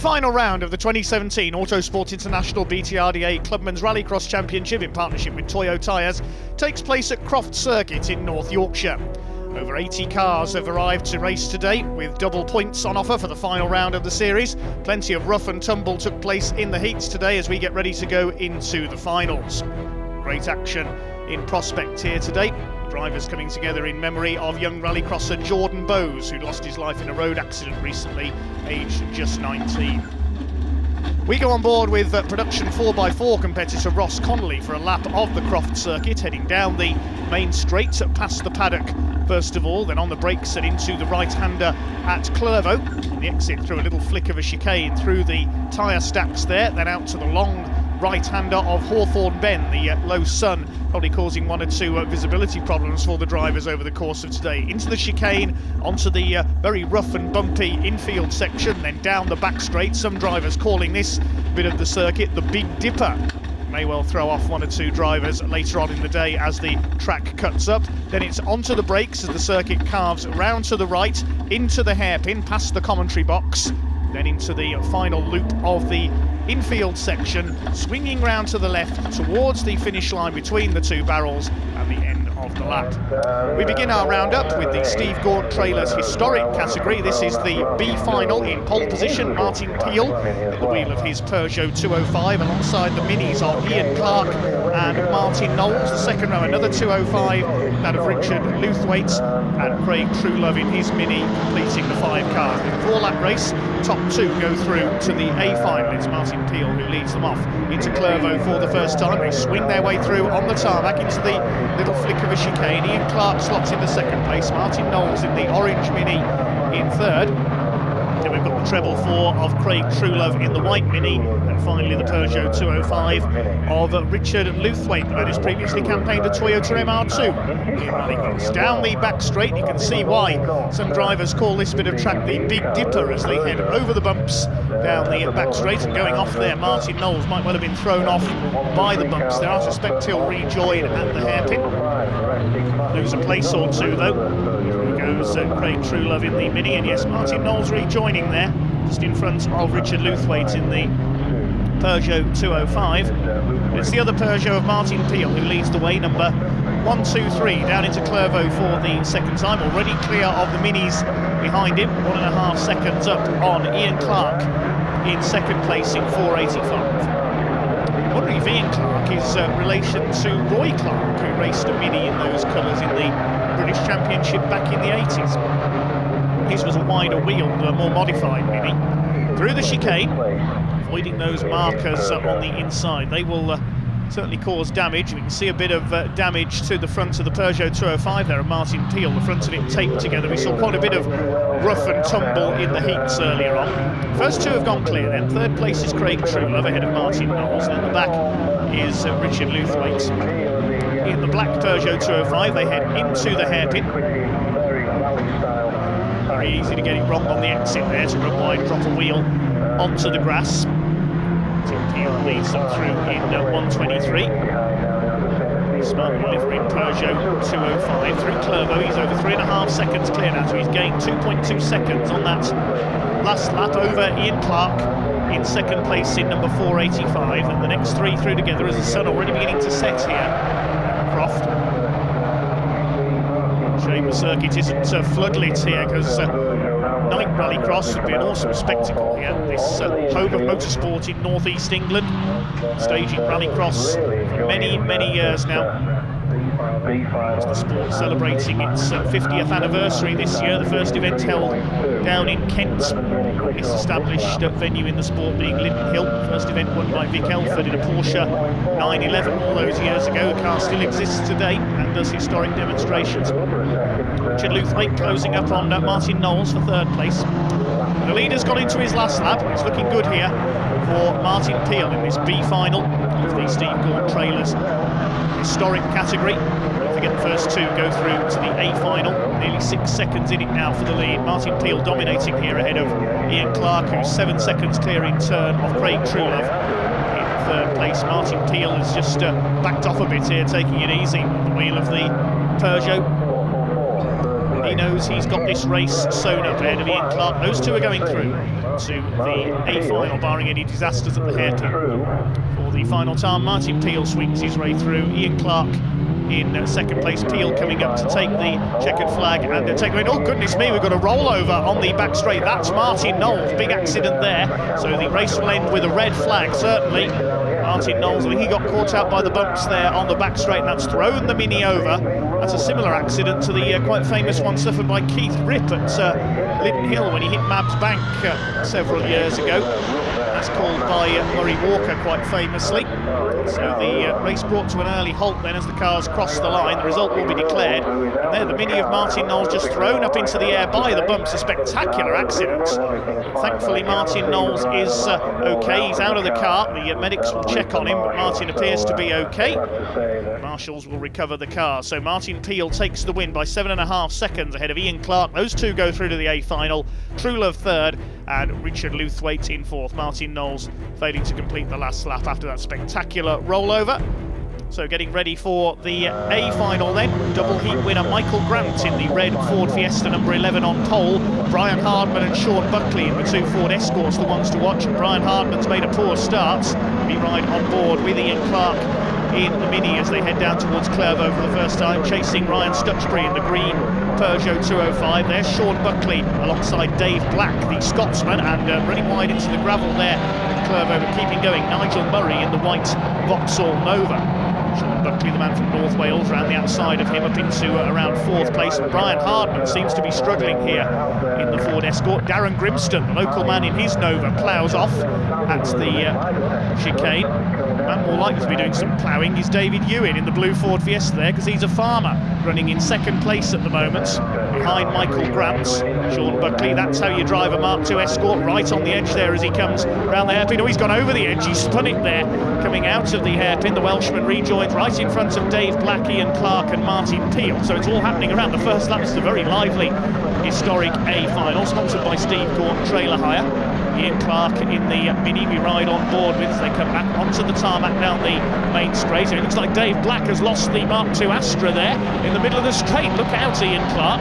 final round of the 2017 Autosport International BTRDA Clubman's Rallycross Championship in partnership with Toyo tyres takes place at Croft Circuit in North Yorkshire. Over 80 cars have arrived to race today, with double points on offer for the final round of the series. Plenty of rough and tumble took place in the heats today as we get ready to go into the finals. Great action in prospect here today. Drivers coming together in memory of young rallycrosser Jordan Bowes, who lost his life in a road accident recently, aged just 19. We go on board with production 4x4 competitor Ross Connolly for a lap of the Croft circuit, heading down the main straight past the paddock first of all, then on the brakes and into the right-hander at Clervaux. The exit through a little flick of a chicane through the tyre stacks there, then out to the long right-hander of Hawthorne Bend, the low sun probably causing one or two visibility problems for the drivers over the course of today. Into the chicane, onto the very rough and bumpy infield section, then down the back straight. Some drivers calling this bit of the circuit the Big Dipper. May well throw off one or two drivers later on in the day as the track cuts up. Then it's onto the brakes as the circuit carves round to the right, into the hairpin, past the commentary box, then into the final loop of the infield section, swinging round to the left towards the finish line between the two barrels and the end of the lap. We begin our roundup with the Steve Gaunt Trailers historic category. This is the B final. In pole position, Martin Peel at the wheel of his Peugeot 205 alongside the minis of Ian Clark and Martin Knowles. The second row, another 205, that of Richard Luthwaite and Craig Truelove in his mini, completing the 5 cars. In the 4-lap race, top 2 go through to the A final. It's Martin Peel who leads them off into Clervaux for the first time. They swing their way through on the tarmac into the little flick of a chicane. Ian Clark slots into second place. Martin Knowles in the orange mini in third. Then we've got the treble 4 of Craig Truelove in the white mini, and finally the Peugeot 205 of Richard Luthwaite, the man who's previously campaigned a Toyota MR2 in Rallycross. Down the back straight, you can see why some drivers call this bit of track the Big Dipper as they head over the bumps down the back straight. And going off there, Martin Knowles might well have been thrown off by the bumps there. I suspect he'll rejoin at the hairpin. Lose a place or two though. Goes Craig Truelove in the mini, and yes, Martin Knowles rejoining there, just in front of Richard Luthwaite in the Peugeot 205. It's the other Peugeot of Martin Peel who leads the way, number 123, down into Clervaux for the second time, already clear of the minis behind him, 1.5 seconds up on Ian Clark in second place in 485. I'm wondering if Ian Clark is relation to Roy Clark, who raced a mini in those colours in the British Championship back in the 80s. His was a wider wheeled, more modified mini. Through the chicane, avoiding those markers on the inside. They will certainly cause damage. We can see a bit of damage to the front of the Peugeot 205 there, and Martin Peel, the front of it taped together. We saw quite a bit of rough and tumble in the heats earlier on. First 2 have gone clear then. Third place is Craig Truelove ahead of Martin Knowles. Then the back is Richard Luthwaite. In the black Peugeot 205, they head into the hairpin. Very easy to get it wrong on the exit there, to run wide, drop a wheel onto the grass. Peel leads them through in 123. Smart delivery in Peugeot 205 through Clervaux. He's over 3.5 seconds clear now, so he's gained 2.2 seconds on that last lap over Ian Clark in second place in number 485. And the next 3 through together as the sun already beginning to set here at Croft. Shame the circuit isn't floodlit here, because night rallycross would be an awesome spectacle here. This home of motorsport in northeast England, staging rallycross for many, many years now. It's the sport celebrating its 50th anniversary this year. The first event held down in Kent. This established venue in the sport being Linden Hill. First event won by Vic Elford in a Porsche 911 all those years ago. The car still exists today and does historic demonstrations. Richard Luthwaite closing up on Martin Knowles for third place. The leader's gone into his last lap. It's looking good here for Martin Peel in this B final of the Steve Gaunt Trailers historic category. Don't forget the first 2 go through to the A final. Nearly 6 seconds in it now for the lead. Martin Peel dominating here ahead of Ian Clark, who's 7 seconds clear in turn of Craig Truelove in third place. Martin Peel has just backed off a bit here, taking it easy at the wheel of the Peugeot. He knows he's got this race sewn up ahead of Ian Clark. Those 2 are going through. into the A final, barring any disasters at the hairpin. For the final time, Martin Peel swings his way through. Ian Clark in second place. Peel coming up to take the checkered flag and take away. Oh goodness me, we've got a rollover on the back straight. That's Martin Knowles, big accident there. So the race will end with a red flag, certainly. Martin Knowles, I think he got caught out by the bumps there on the back straight, and that's thrown the Mini over. That's a similar accident to the quite famous one suffered by Keith Ripp at Linden Hill when he hit Mabs Bank several years ago. That's called by Murray Walker quite famously. So the race brought to an early halt then as the cars crossed the line. The result will be declared. And there the Mini of Martin Knowles just thrown up into the air by the bumps. A spectacular accident. Thankfully Martin Knowles is okay. He's out of the car. The medics will check on him, but Martin appears to be okay. Marshals will recover the car. So Martin Peel takes the win by 7.5 seconds ahead of Ian Clark. Those two go through to the A final. Truelove third and Richard Luthwaite in fourth. Martin Knowles failing to complete the last lap after that spectacular rollover. So getting ready for the A final then. Double heat winner Michael Grant in the red Ford Fiesta number 11 on pole. Brian Hardman and Sean Buckley in the two Ford Escorts, the ones to watch. And Brian Hardman's made a poor start. We ride on board with Ian Clark in the Mini as they head down towards Clervaux for the first time, chasing Ryan Stutchbury in the green Peugeot 205. There's Sean Buckley alongside Dave Black, the Scotsman, and running wide into the gravel there in Clervaux, but keeping going, Nigel Murray in the white Vauxhall Nova. Sean Buckley, the man from North Wales, around the outside of him up into around fourth place. And Brian Hardman seems to be struggling here in the Ford Escort. Darren Grimston, the local man in his Nova, ploughs off at the chicane. The man more likely to be doing some ploughing is David Ewan in the blue Ford Fiesta there, because he's a farmer, running in second place at the moment, behind Michael Grant. Sean Buckley, that's how you drive a Mark II Escort, right on the edge there as he comes round the hairpin. Oh, he's gone over the edge, he spun it there, coming out of the hairpin. The Welshman rejoins right in front of Dave Black, Ian Clark and Martin Peel. So it's all happening around the first lap. It's a very lively, historic A final, sponsored by Steve Gordon Trailer Hire. Ian Clark in the Mini we ride on board with as they come back onto the tarmac down the main straight. And it looks like Dave Black has lost the Mark II Astra there in the middle of the straight. Look out, Ian Clark.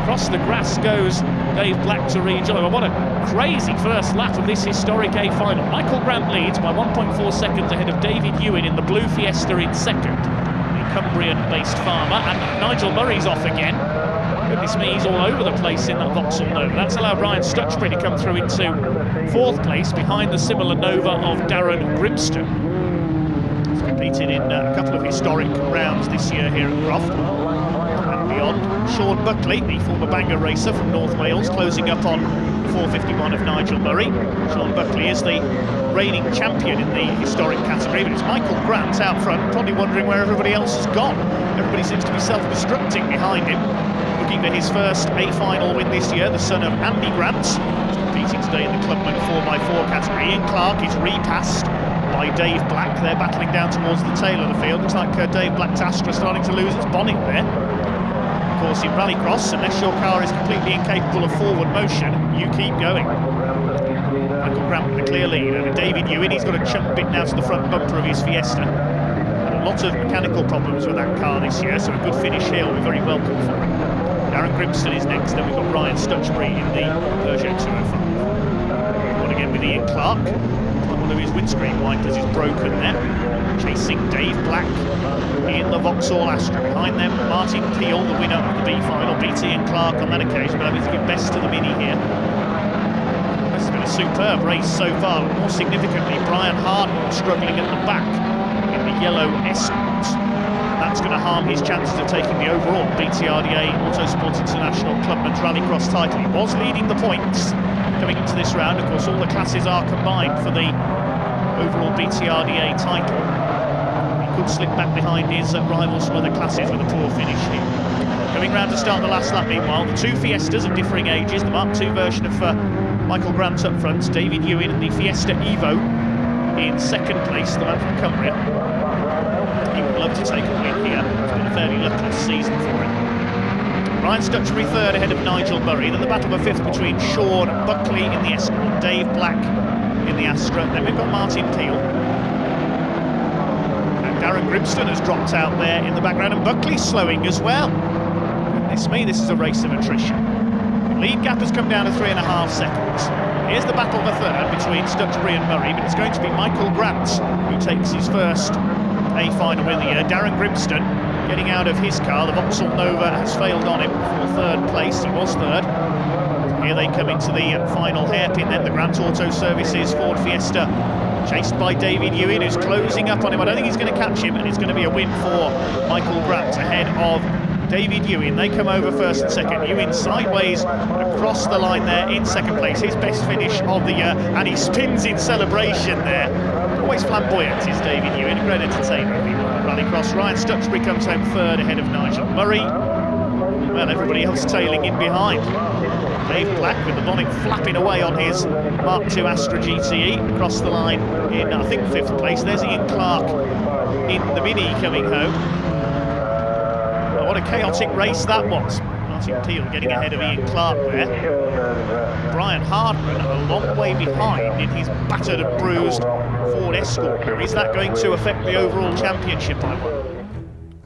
Across the grass goes Dave Black to rejoin. What a crazy first lap of this historic A final. Michael Grant leads by 1.4 seconds ahead of David Ewan in the blue Fiesta in second. The Cumbrian-based farmer, and Nigel Murray's off again. Goodness me, he's all over the place in that Vauxhall Nova. That's allowed Ryan Stutchbury to come through into fourth place behind the similar Nova of Darren Grimston. He's competed in a couple of historic rounds this year here at Croft. And beyond, Sean Buckley, the former Bangor racer from North Wales, closing up on 451 of Nigel Murray. Sean Buckley is the reigning champion in the historic category, but it's Michael Grant out front, probably wondering where everybody else has gone. Everybody seems to be self-destructing behind him. Looking for his first A final win this year, the son of Andy Grant. He's competing today in the Clubman 4x4 category. Ian Clark is repassed by Dave Black. They're battling down towards the tail of the field. Looks like Dave Black's Astra starting to lose its bonnet there. Of course, in Rallycross, unless your car is completely incapable of forward motion, you keep going. Michael Grant with the clear lead. And David Ewan, he's got a chunk bit now to the front bumper of his Fiesta. A lot of mechanical problems with that car this year, so a good finish here will be very welcome for him. Darren Grimston is next, then we've got Ryan Stutchbury in the Peugeot 205. On again with Ian Clark. One of his windscreen wipers is broken there. Chasing Dave Black in the Vauxhall Astra. Behind them, Martin Peel, the winner of the B final, beat Ian Clark on that occasion, but having to give best to the Mini here. This has been a superb race so far, but more significantly, Brian Hardman struggling at the back in the yellow Escort. That's going to harm his chances of taking the overall BTRDA Autosport International Clubman's Rallycross title. He was leading the points coming into this round. Of course, all the classes are combined for the overall BTRDA title. He could slip back behind his rivals from other classes with a poor finish here. Coming round to start the last lap, meanwhile, the two Fiestas of differing ages. The Mark II version of Michael Grant up front, David Ewan and the Fiesta Evo in second place, the man from Cumbria. He would love to take a win here. It's been a fairly luckless season for him. Ryan Stutchbury third ahead of Nigel Murray. Then the battle for fifth between Sean Buckley in the Escort, Dave Black in the Astra. Then we've got Martin Peel. And Darren Grimston has dropped out there in the background, and Buckley's slowing as well. Goodness me, this is a race of attrition. The lead gap has come down to 3.5 seconds. Here's the battle for third between Stutchbury and Murray, but it's going to be Michael Grant who takes his first A final in the year. Darren Grimston getting out of his car. The Vauxhall Nova has failed on him for third place. He was third. Here they come into the final hairpin then. The Grant Auto Services Ford Fiesta, chased by David Ewan, who's closing up on him. I don't think he's going to catch him, and it's going to be a win for Michael Grant ahead of David Ewan. They come over first and second. Ewan sideways across the line there in second place. His best finish of the year, and he spins in celebration there. Always flamboyant is David Ewan, a great entertainer of people at Rallycross. Ryan Stutchbury comes home third ahead of Nigel Murray. Well, everybody else tailing in behind. Dave Black with the bonnet flapping away on his Mark II Astra GTE across the line in, I think, 5th place. There's Ian Clark in the Mini coming home. Oh, what a chaotic race that was. Martin Peel getting ahead of Ian Clark there. Brian Hardman a long way behind in his battered and bruised Ford Escort. Is that going to affect the overall championship, I wonder?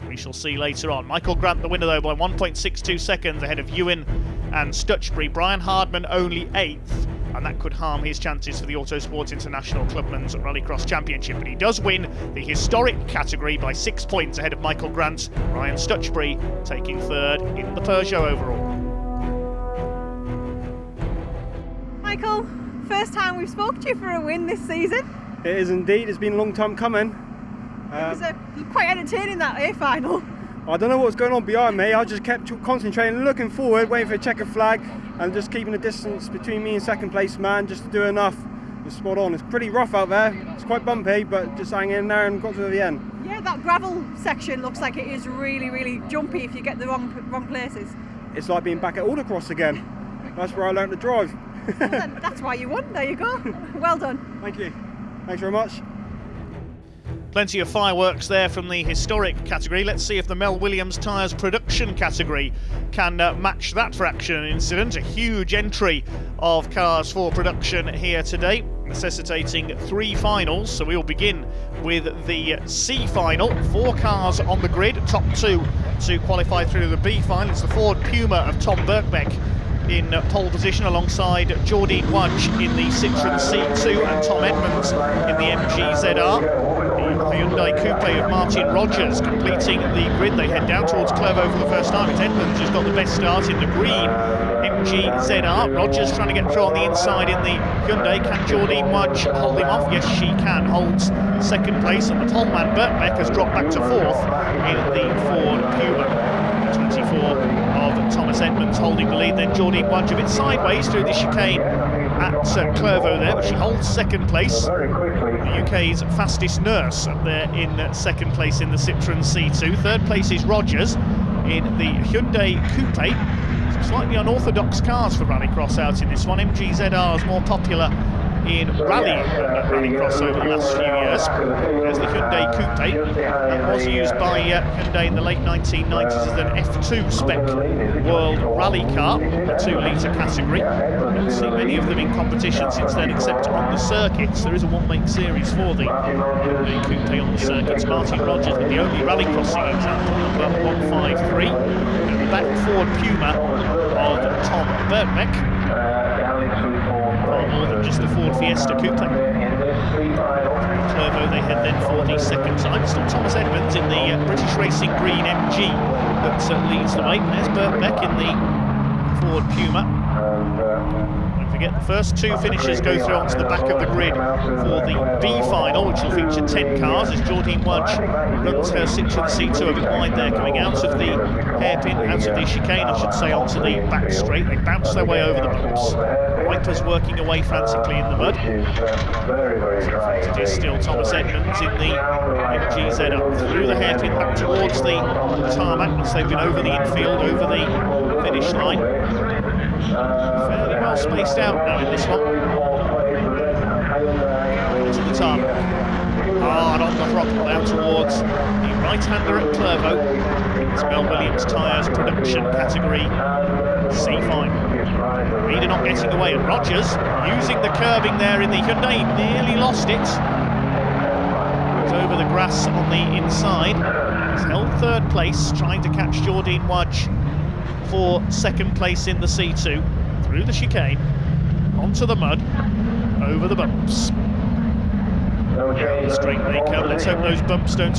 We shall see later on. Michael Grant the winner though by 1.62 seconds ahead of Ewan and Stutchbury. Brian Hardman only 8th, and that could harm his chances for the Autosport International Clubman's Rallycross Championship. But he does win the historic category by 6 points ahead of Michael Grant. Ryan Stutchbury taking third in the Peugeot overall. Michael, first time we've spoken to you for a win this season. It is indeed. It's been a long time coming. It was quite entertaining, that A final. I don't know what was going on behind me. I just kept concentrating, looking forward, waiting for a checkered flag, and just keeping the distance between me and second place man just to do enough. Just spot on. It's pretty rough out there. It's quite bumpy, but just hang in there and got to the end. Yeah, that gravel section looks like it is really, really jumpy if you get the wrong places. It's like being back at Autocross again. That's where I learned to drive. Well, then, that's why you won. There you go. Well done. Thank you. Thanks very much. Plenty of fireworks there from the historic category. Let's see if the Mel Williams Tyres production category can match that for action and incident. A huge entry of cars for production here today, necessitating 3 finals. So we will begin with the C final. 4 cars on the grid, top 2 to qualify through the B final. It's the Ford Puma of Tom Birkbeck in pole position alongside Jordine Wudge in the Citroen C2 and Tom Edmonds in the MG ZR. The Hyundai Coupe of Martin Rogers completing the grid. They head down towards Clervaux for the first time. It's Edmonds who's got the best start in the green MG ZR. Rogers trying to get through on the inside in the Hyundai. Can Jordine Wudge hold him off? Yes, she can. Holds second place, and the poleman Birkbeck has dropped back to 4th in the Ford Puma. 24 of Thomas Edmonds holding the lead, then Jordine Wudge a bit sideways through the chicane at Clervaux there, but she holds second place. The UK's fastest nurse up there in second place in the Citroen C2. Third place is Rogers in the Hyundai Coupe. Some slightly unorthodox cars for Rallycross out in this one. MG ZR is more popular in Rallycross over the last few years. There's the Hyundai Coupe. That was used by Hyundai in the late 1990s as an F2 spec World Rally car, the 2-litre category. I don't see many of them in competition since then, except on the circuits. There is a one-make series for the Hyundai Coupe on the circuits. Martin Rogers with the only rallycrossing example, number 153. And the back Ford Puma of Tom Birkbeck. More than just the Ford Fiesta Coupe. Clervaux they head then for the second time. Still Thomas Edmonds in the British Racing Green MG that leads the way. There's Birkbeck in the Ford Puma. Don't forget, the first 2 finishers go through onto the back of the grid for the B final, which will feature 10 cars as Jordine Wudge runs her Citroen C2 a bit wide there, coming out of the hairpin, out of the chicane, I should say, onto the back straight. They bounce their way over the bumps. Wipers working away frantically in the mud. It is still Thomas Edmonds in the MG ZR through the hairpin back towards the tarmac once they've been over the infield, over the finish line. Fairly well spaced out now in this one. To the tarmac. Hard on the throttle down towards the right-hander at Clervaux. It's Mel Williams Tyres production category C final. Reader not getting away, and Rogers using the curbing there in the Hyundai, nearly lost it. Goes over the grass on the inside. He's held third place, trying to catch Jordine Wudge for second place in the C2 through the chicane. onto the mud, over the bumps. Down the straight they come. Let's hope those bumps don't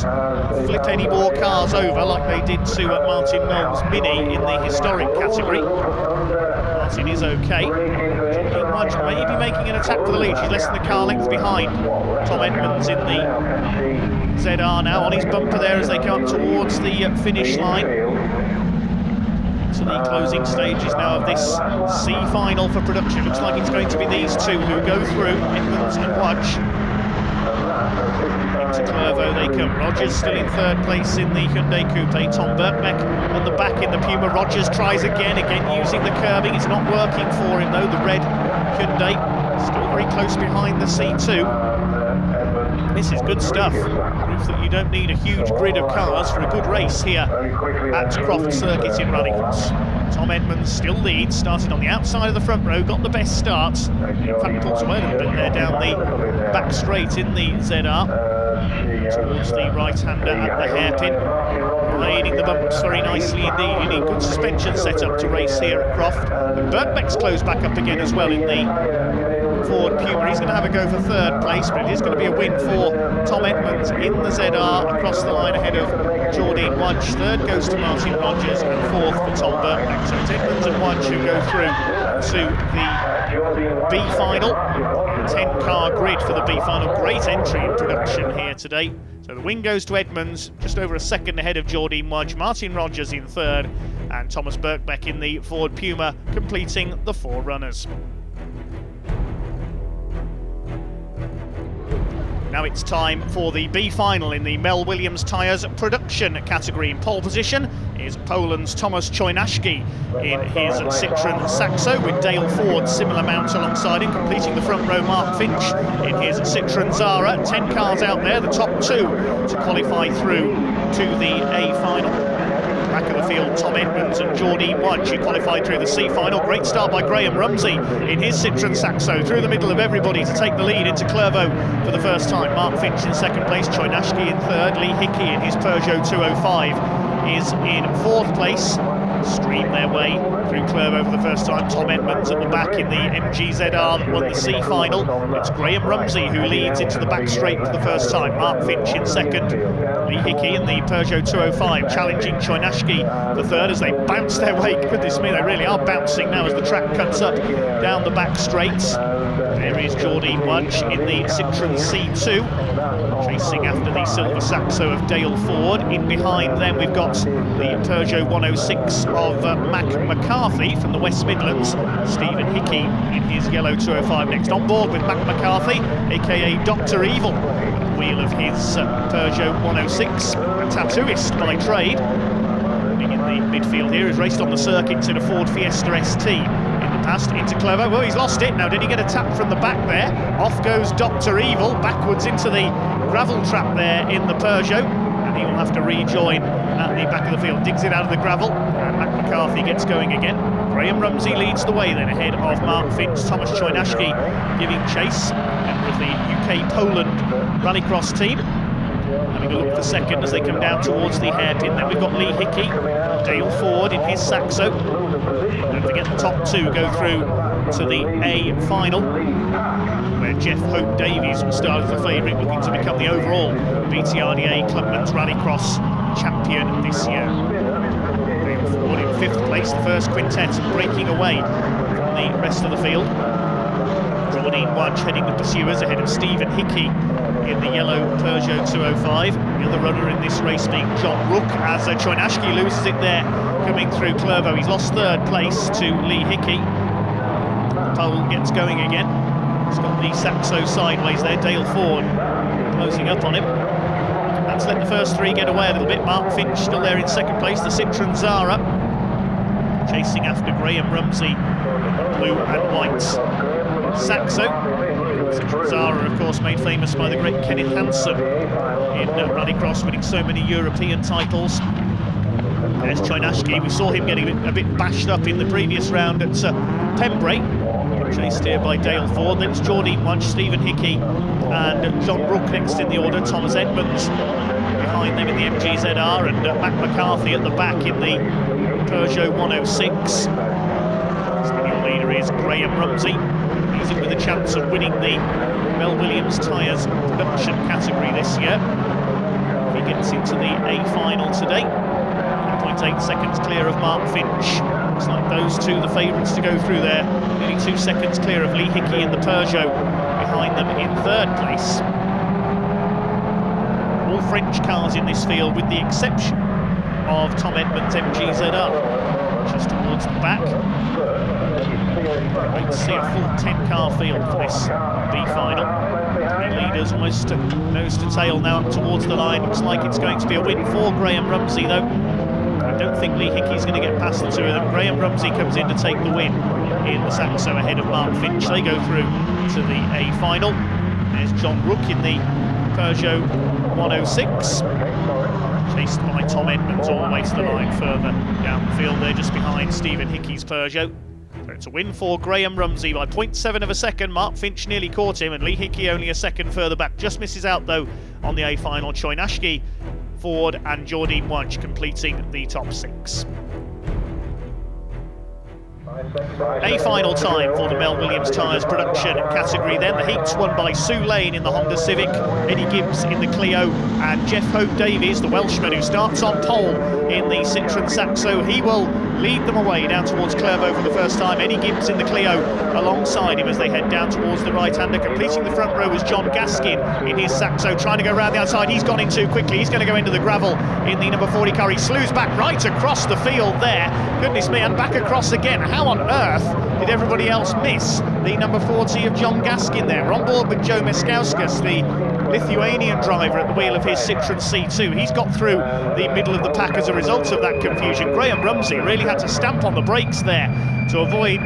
flip any more cars over like they did to Martin Knowles' Mini in the historic category. Martin is okay. Mudge may be making an attack for the lead. She's less than a car length behind Tom Edmonds in the ZR now, on his bumper there as they come towards the finish line. To the closing stages now of this C final for production. Looks like it's going to be these two who go through, Edmonds and Mudge. Into Clervaux they come. Rogers still in third place in the Hyundai Coupe. Tom Birkbeck at the back in the Puma. Rogers tries again using the curbing. It's not working for him though. The red Hyundai still very close behind the C2. This is good stuff. Proof that you don't need a huge grid of cars for a good race here at Croft Circuit in Rallycross. Tom Edmonds still leads, started on the outside of the front row, got the best starts. In fact, pulls away a little bit there down the back straight in the ZR. Towards the right-hander at the hairpin. Riding the bumps very nicely indeed. You need good suspension setup to race here at Croft. And Birkbeck's closed back up again as well in the Ford Puma. He's going to have a go for third place, but it is going to be a win for Tom Edmonds in the ZR across the line ahead of Jordine Mudge. Third goes to Martin Rogers and fourth for Tom Birkbeck. So it's Edmonds and Mudge who go through to the B final. 10-car grid for the B final. Great entry in production here today. So the win goes to Edmonds, just over a second ahead of Jordine Mudge. Martin Rogers in third, and Thomas Birkbeck in the Ford Puma completing the four runners. Now it's time for the B final in the Mel Williams Tyres production category. In pole position is Poland's Tomasz Chojnacki in his Citroën Saxo, with Dale Ford similar mount alongside him. Completing the front row, Mark Finch in his Citroën Zara. 10 cars out there, the top two to qualify through to the A final. Back of the field, Tom Edmonds and Jordine Mudge, who qualified through the C final. Great start by Graham Rumsey in his Citroën Saxo, through the middle of everybody to take the lead into Clervaux for the first time. Mark Finch in second place, Chojnacki in third. Lee Hickey in his Peugeot 205 is in fourth place. Stream their way through Clervaux for the first time. Tom Edmonds at the back in the MG ZR that won the C final. It's Graham Rumsey who leads into the back straight for the first time. Mark Finch in second. Lee Hickey in the Peugeot 205 challenging Chojnacki for third as they bounce their way. Goodness me, they really are bouncing now as the track cuts up down the back straights. There is Jordine Mudge in the Citroën C2, chasing after the silver Saxo of Dale Ford. In behind them we've got the Peugeot 106 of Mac McCarthy from the West Midlands. Stephen Hickey in his yellow 205 next. On board with Mac McCarthy, aka Dr. Evil, at the wheel of his Peugeot 106, a tattooist by trade. In the midfield here, is raced on the circuits in a Ford Fiesta ST. Past into Clervaux. Well, he's lost it. Now, did he get a tap from the back there? Off goes Dr. Evil, backwards into the gravel trap there in the Peugeot, and he will have to rejoin at the back of the field. Digs it out of the gravel, and Mac McCarthy gets going again. Graham Rumsey leads the way then ahead of Mark Finch. Thomas Chojnacki giving chase, member of the UK-Poland Rallycross team. Having a look for second as they come down towards the hairpin. Then we've got Lee Hickey, Dale Ford in his Saxo. Don't forget the top two go through to the A final, where Jeff Hope Davies will start as a favourite, looking to become the overall BTRDA Clubman's Rallycross champion this year. Dale Ford in fifth place, the first quintet, breaking away from the rest of the field. Jordine Mudge heading the pursuers ahead of Stephen Hickey in the yellow Peugeot 205. The other runner in this race being John Rook, as Chojnacki loses it there coming through Clervaux. He's lost third place to Lee Hickey. The pole gets going again. He's got the Saxo sideways there. Dale Ford closing up on him. That's let the first three get away a little bit. Mark Finch still there in second place, the Citroën Zara, chasing after Graham Rumsey in the blue and white Saxo. Citroën Zara, of course, made famous by the great Kenneth Hansen in Rallycross, winning so many European titles. There's Chojnacki. We saw him getting a bit bashed up in the previous round at Pembrey. Chased here by Dale Ford. Then it's Jordine Mudge, Stephen Hickey and John Rook next in the order. Thomas Edmonds behind them in the MG ZR, and Mac McCarthy at the back in the Peugeot 106. Leader is Graham Rumsey. He's in with a chance of winning the Mel Williams Tyres production category this year. If he gets into the A final today, 1.8 seconds clear of Mark Finch. Looks like those two, the favourites to go through there. Nearly 2 seconds clear of Lee Hickey in the Peugeot, behind them in third place. All French cars in this field, with the exception of Tom Edmonds' MGZR, just towards the back. Great to see a full 10-car field for this B final. The leaders almost nose to tail now up towards the line. Looks like it's going to be a win for Graham Rumsey, though. I don't think Lee Hickey's going to get past the two of them. Graham Rumsey comes in to take the win in the Saxo ahead of Mark Finch. They go through to the A final. There's John Rook in the Peugeot 106, chased by Tom Edmonds all the way to the line further down the field there, just behind Stephen Hickey's Peugeot. So it's a win for Graham Rumsey by 0.7 of a second. Mark Finch nearly caught him, and Lee Hickey only a second further back. Just misses out though on the A final. Choi Nashke, Ford and Jordi Mwaj completing the top 6. A final time for the Mel Williams Tyres production category then. The heats won by Sue Lane in the Honda Civic, Eddie Gibbs in the Clio, and Jeff Hope Davies, the Welshman who starts on pole in the Citroën Saxo. He will lead them away down towards Clervaux for the first time. Eddie Gibbs in the Clio alongside him as they head down towards the right-hander. Completing the front row was John Gaskin in his Saxo, trying to go round the outside. He's gone in too quickly. He's going to go into the gravel in the number 40 car. He slews back right across the field there. Goodness me, and back across again. How on earth did everybody else miss the number 40 of John Gaskin there? We're on board with Joe Meskauskas, the Lithuanian driver at the wheel of his Citroën C2. He's got through the middle of the pack as a result of that confusion. Graham Rumsey really had to stamp on the brakes there to avoid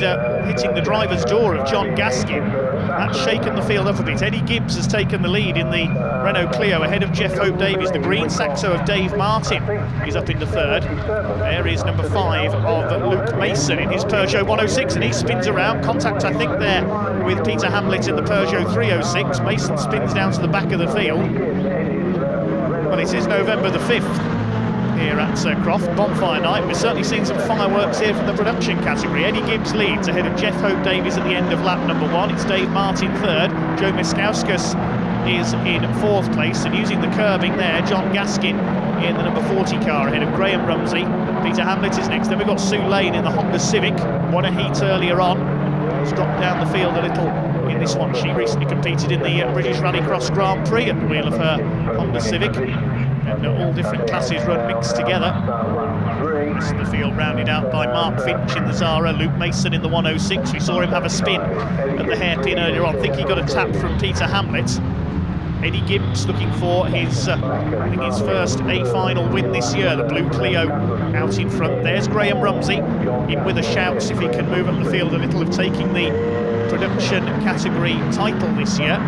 hitting the driver's door of John Gaskin. That's shaken the field up a bit. Eddie Gibbs has taken the lead in the Renault Clio ahead of Jeff Hope Davies. The green Saxo of Dave Martin is up into third. There is number 5 of Luke Mason in his Peugeot 106, and he spins around. Contact, I think, there with Peter Hamlet in the Peugeot 306. Mason spins down to the back of the field. Well, it is November the 5th here at Croft, bonfire night. We're certainly seeing some fireworks here from the production category. Eddie Gibbs leads ahead of Jeff Hope Davies at the end of lap number 1. It's Dave Martin third. Joe Meskauskas is in 4th place, and using the curbing there, John Gaskin in the number 40 car ahead of Graham Rumsey. Peter Hamlet is next. Then we've got Sue Lane in the Honda Civic. Won a heat earlier on. She's dropped down the field a little in this one. She recently competed in the British Rallycross Grand Prix at the wheel of her Honda Civic. And all different classes run mixed together. Rest of the field rounded out by Mark Finch in the Zara, Luke Mason in the 106. We saw him have a spin at the hairpin earlier on. I think he got a tap from Peter Hamlet. Eddie Gibbs looking for his, I think his first A final win this year. The blue Clio out in front. There's Graham Rumsey in with a shout if he can move up the field a little, of taking the production category title this year.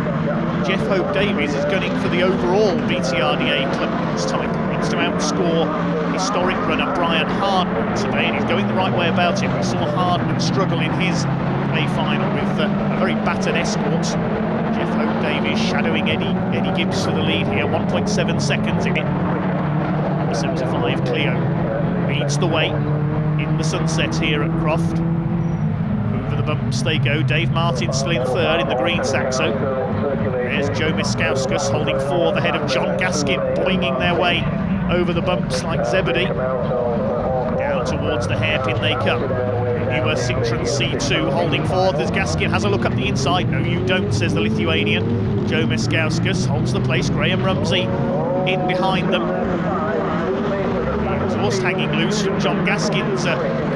Jeff Hope Davies is gunning for the overall BTRDA Clubman's title. Needs to outscore historic runner Brian Hardman today, and he's going the right way about it. We saw Hardman struggle in his A final with a very battered Escort. Jeff Hope Davies shadowing Eddie Gibbs for the lead here, 1.7 seconds in it. The 75 Clio leads the way in the sunset here at Croft. Over the bumps they go. Dave Martin still in third in the green Saxo. There's Joe Meskauskas holding 4th ahead of John Gaskin, boinging their way over the bumps like Zebedee. Down towards the hairpin they come. Newer Citroën C2 holding 4th as Gaskin has a look up the inside. No, you don't, says the Lithuanian. Joe Meskauskas holds the place. Graham Rumsey in behind them. Exhaust hanging loose from John Gaskin's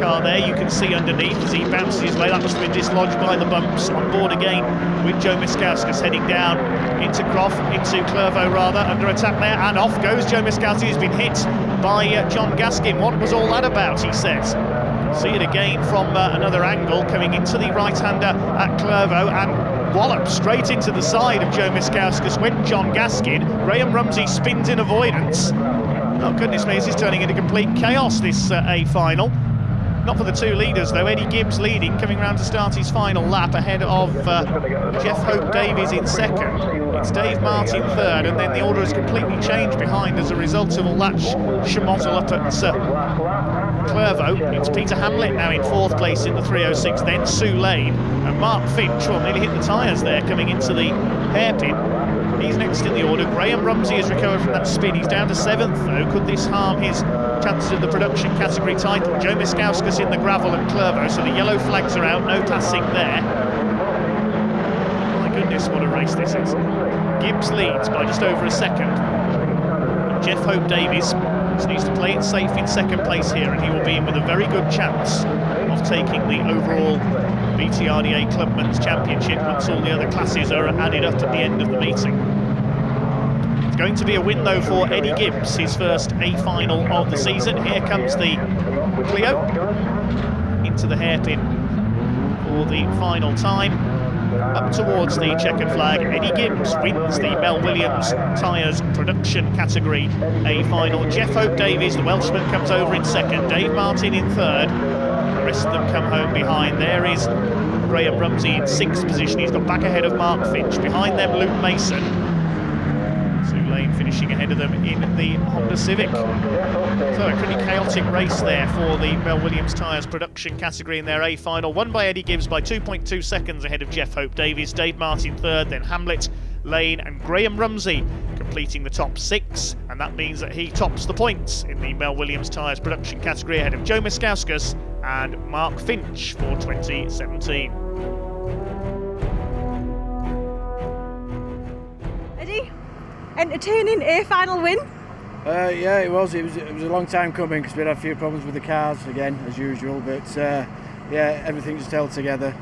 car there. You can see underneath as he bounces his way. That must have been dislodged by the bumps. On board again with Joe Meskauskas heading down into Croft, into Clervaux rather, under attack there, and off goes Joe Meskauskas. He's been hit by John Gaskin. What was all that about, he says. See it again from another angle, coming into the right-hander at Clervaux, and wallop straight into the side of Joe Meskauskas went John Gaskin. Graham Rumsey spins in avoidance. Oh goodness me, this is turning into complete chaos, this A final. Not for the two leaders though. Eddie Gibbs leading, coming round to start his final lap ahead of Jeff Hope Davies in second. It's Dave Martin third, and then the order has completely changed behind as a result of all that schmozzle up at Clervaux. It's Peter Hamlet now in fourth place in the 306, then Sue Lane, and Mark Finch, well, nearly hit the tyres there coming into the hairpin. He's next in the order. Graham Rumsey has recovered from that spin. He's down to seventh though. Could this harm his chances of the production category title? Joe Miskauskas in the gravel at Clervaux, so the yellow flags are out, no passing there. My goodness, what a race this is. Gibbs leads by just over a second. And Jeff Hope Davies just needs to play it safe in second place here, and he will be in with a very good chance of taking the overall BTRDA Clubman's Championship once all the other classes are added up at the end of the meeting. It's going to be a win though for Eddie Gibbs, his first A final of the season. Here comes the Clio into the hairpin for the final time. Up towards the checkered flag, Eddie Gibbs wins the Mel Williams Tyres Production Category A final. Jeff Hope Davies, the Welshman, comes over in second. Dave Martin in third. The rest of them come home behind. There is Graham Rumsey in sixth position. He's got back ahead of Mark Finch. Behind them, Luke Mason. Sue Lane finishing ahead of them in the Honda Civic. So a pretty chaotic race there for the Mel Williams Tyres Production Category in their A final. Won by Eddie Gibbs by 2.2 seconds ahead of Jeff Hope Davies. Dave Martin third, then Hamlet, Lane and Graham Rumsey completing the top six, and that means that he tops the points in the Mel Williams Tyres Production Category ahead of Joe Miskauskas and Mark Finch for 2017. Eddie, entertaining A final win? Yeah, it was a long time coming because we had a few problems with the cars again, as usual. But yeah, everything just held together.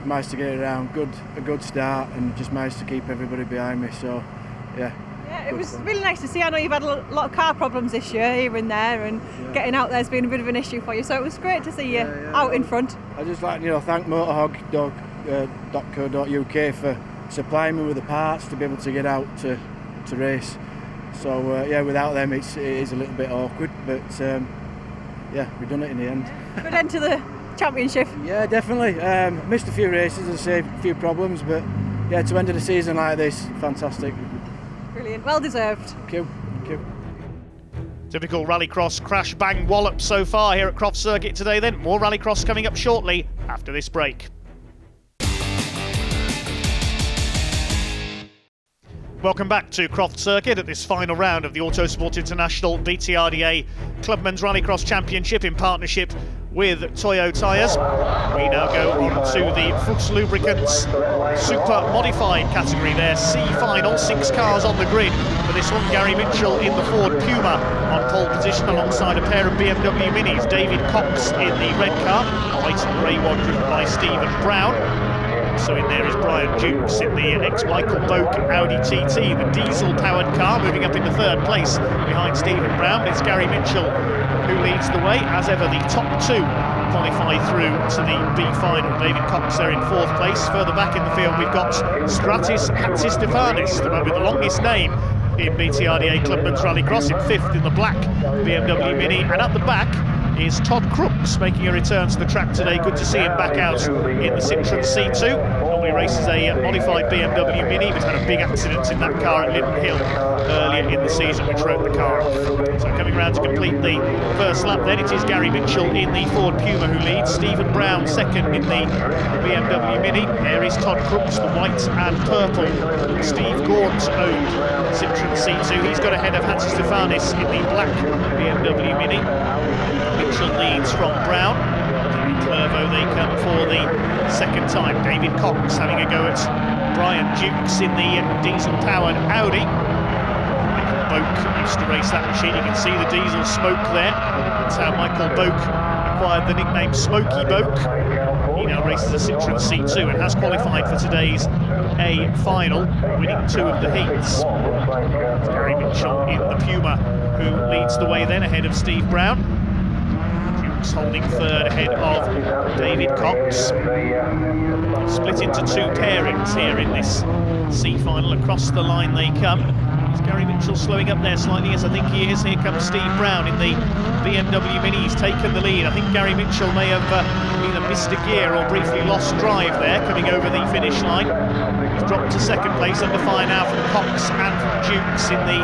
Managed to get it around. A good start, and just managed to keep everybody behind me. So, yeah. Yeah, it was really nice to see. I know you've had a lot of car problems this year, here and there, and getting out there's been a bit of an issue for you. So it was great to see you out in front. I just like thank motorhog.co.uk for supplying me with the parts to be able to get out to race. So yeah, without them it is a little bit awkward, but yeah, we've done it in the end. Good end to the championship. Yeah, definitely. Missed a few races, as I say, a few problems, but yeah, to end of the season like this, fantastic. Brilliant, well deserved. Thank you. Thank you. Typical rallycross crash bang wallop so far here at Croft Circuit today then. More rallycross coming up shortly after this break. Welcome back to Croft Circuit at this final round of the Autosport International BTRDA Clubman's Rallycross Championship in partnership with Toyo tyres. We now go on to the Fuchs Lubricants Supermodified category. Their C final, 6 cars on the grid for this one. Gary Mitchell in the Ford Puma on pole position alongside a pair of BMW Minis. David Cox in the red car, white and grey one driven by Stephen Brown. So in there is Brian Dukes in the ex-Michael Boak Audi TT, the diesel-powered car, moving up into third place behind Stephen Brown. It's Gary Mitchell who leads the way. As ever, the top 2 qualify through to the B final. David Cox there in fourth place. Further back in the field, we've got Stratis Hatzistefanis, the man with the longest name in BTRDA Clubman's Rallycross, in fifth in the black BMW Mini. And at the back is Todd Crooks making a return to the track today. Good to see him back out in the Citroen C2. Normally races a modified BMW Mini, but had a big accident in that car at Linden Hill earlier in the season, which wrote the car off. So coming round to complete the first lap then, it is Gary Mitchell in the Ford Puma who leads. Stephen Brown second in the BMW Mini. There is Todd Crooks, the white and purple Steve Gaunt owned Citroen C2. He's got ahead of Hatzistefanis in the black BMW Mini. Mitchell leads from Brown. In Clervaux they come for the second time. David Cox having a go at Brian Dukes in the diesel-powered Audi. Michael Boak used to race that machine. You can see the diesel smoke there. That's how Michael Boak acquired the nickname Smoky Boak. He now races a Citroen C2 and has qualified for today's A final, winning 2 of the heats. It's Gary Mitchell in the Puma who leads the way then ahead of Steve Brown. Holding third ahead of David Cox. Split into 2 pairings here in this C final. Across the line they come. Is Gary Mitchell slowing up there slightly? Yes, I think he is. Here comes Steve Brown in the BMW Mini. He's taken the lead. I think Gary Mitchell may have either missed a gear or briefly lost drive there, coming over the finish line. He's dropped to second place, under fire now from Cox and from Dukes in the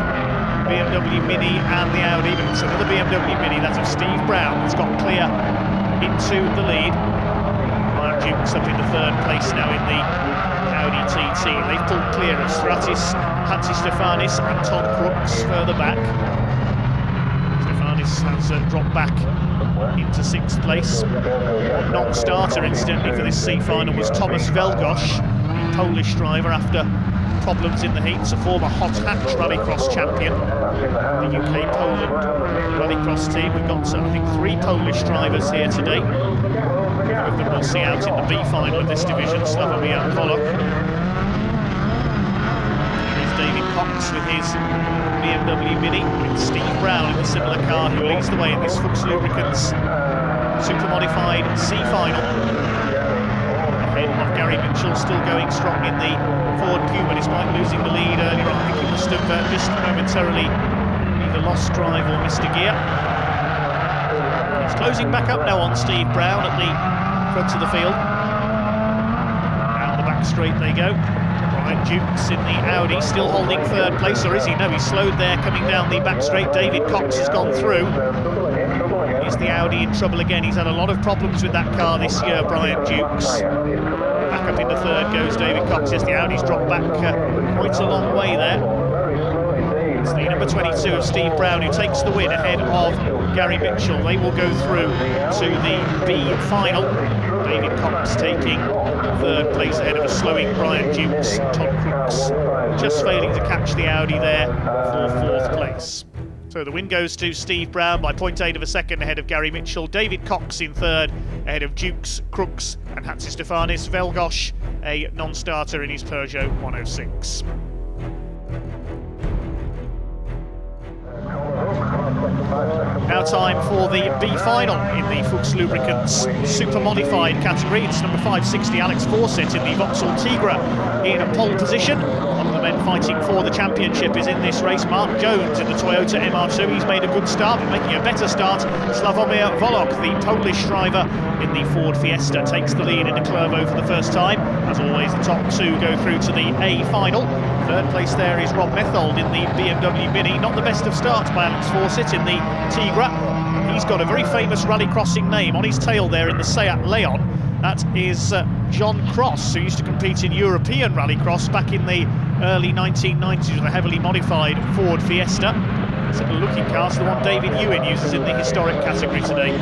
BMW Mini and the Audi. But it's another BMW Mini, that's of Steve Brown, that's got clear into the lead. Ryan Dukes up in the third place now in the Audi TT. They've pulled clear of Stratis, Hansi Stefanis and Todd Crooks further back. Stefanis has dropped back into sixth place. One non-starter incidentally for this C final was Thomas Velgosh, the Polish driver, after problems in the heats, a former hot hatch rallycross champion. The UK-Poland rallycross team. We've got, I think, 3 Polish drivers here today. Of them we'll see out in the B final of this division, Slavomir Volok. Here's David Cox with his BMW Mini, with Steve Brown in the similar car, who leads the way in this Fuchs Lubricants Supermodified C final. Of Gary Mitchell still going strong in the Ford Puma despite losing the lead earlier on. I think he must have missed momentarily, either lost drive or missed a gear. He's closing back up now on Steve Brown at the front of the field. Down the back straight they go. Ryan Dukes in the Audi still holding third place, or is he? No, he's slowed there coming down the back straight. David Cox has gone through. Is the Audi in trouble again? He's had a lot of problems with that car this year, Brian Dukes. Back up into third goes David Cox. Yes, the Audi's dropped back quite a long way there. It's the number 22 of Steve Brown who takes the win ahead of Gary Mitchell. They will go through to the B final. David Cox taking third place ahead of a slowing Brian Dukes. Todd Crooks just failing to catch the Audi there for fourth place. So the win goes to Steve Brown by 0.8 of a second ahead of Gary Mitchell. David Cox in third ahead of Dukes, Crooks and Hansi Stefanis. Velgosh, a non-starter in his Peugeot 106. Now time for the B final in the Fuchs Lubricants Supermodified category. It's number 560 Alex Fawcett in the Vauxhall Tigra in a pole position. One of the men fighting for the championship is in this race. Mark Jones in the Toyota MR2. He's made a good start, but making a better start. Slavomir Volok, the Polish driver in the Ford Fiesta, takes the lead in a Clervo for the first time. As always, the top 2 go through to the A final. Third place there is Rob Methold in the BMW Mini. Not the best of starts by Alex Fawcett in the Tigra. He's got a very famous rallycrossing name on his tail there in the Seat Leon. That is John Cross, who used to compete in European rallycross back in the early 1990s with a heavily modified Ford Fiesta. Similar looking cars to the one David Ewan uses in the historic category today.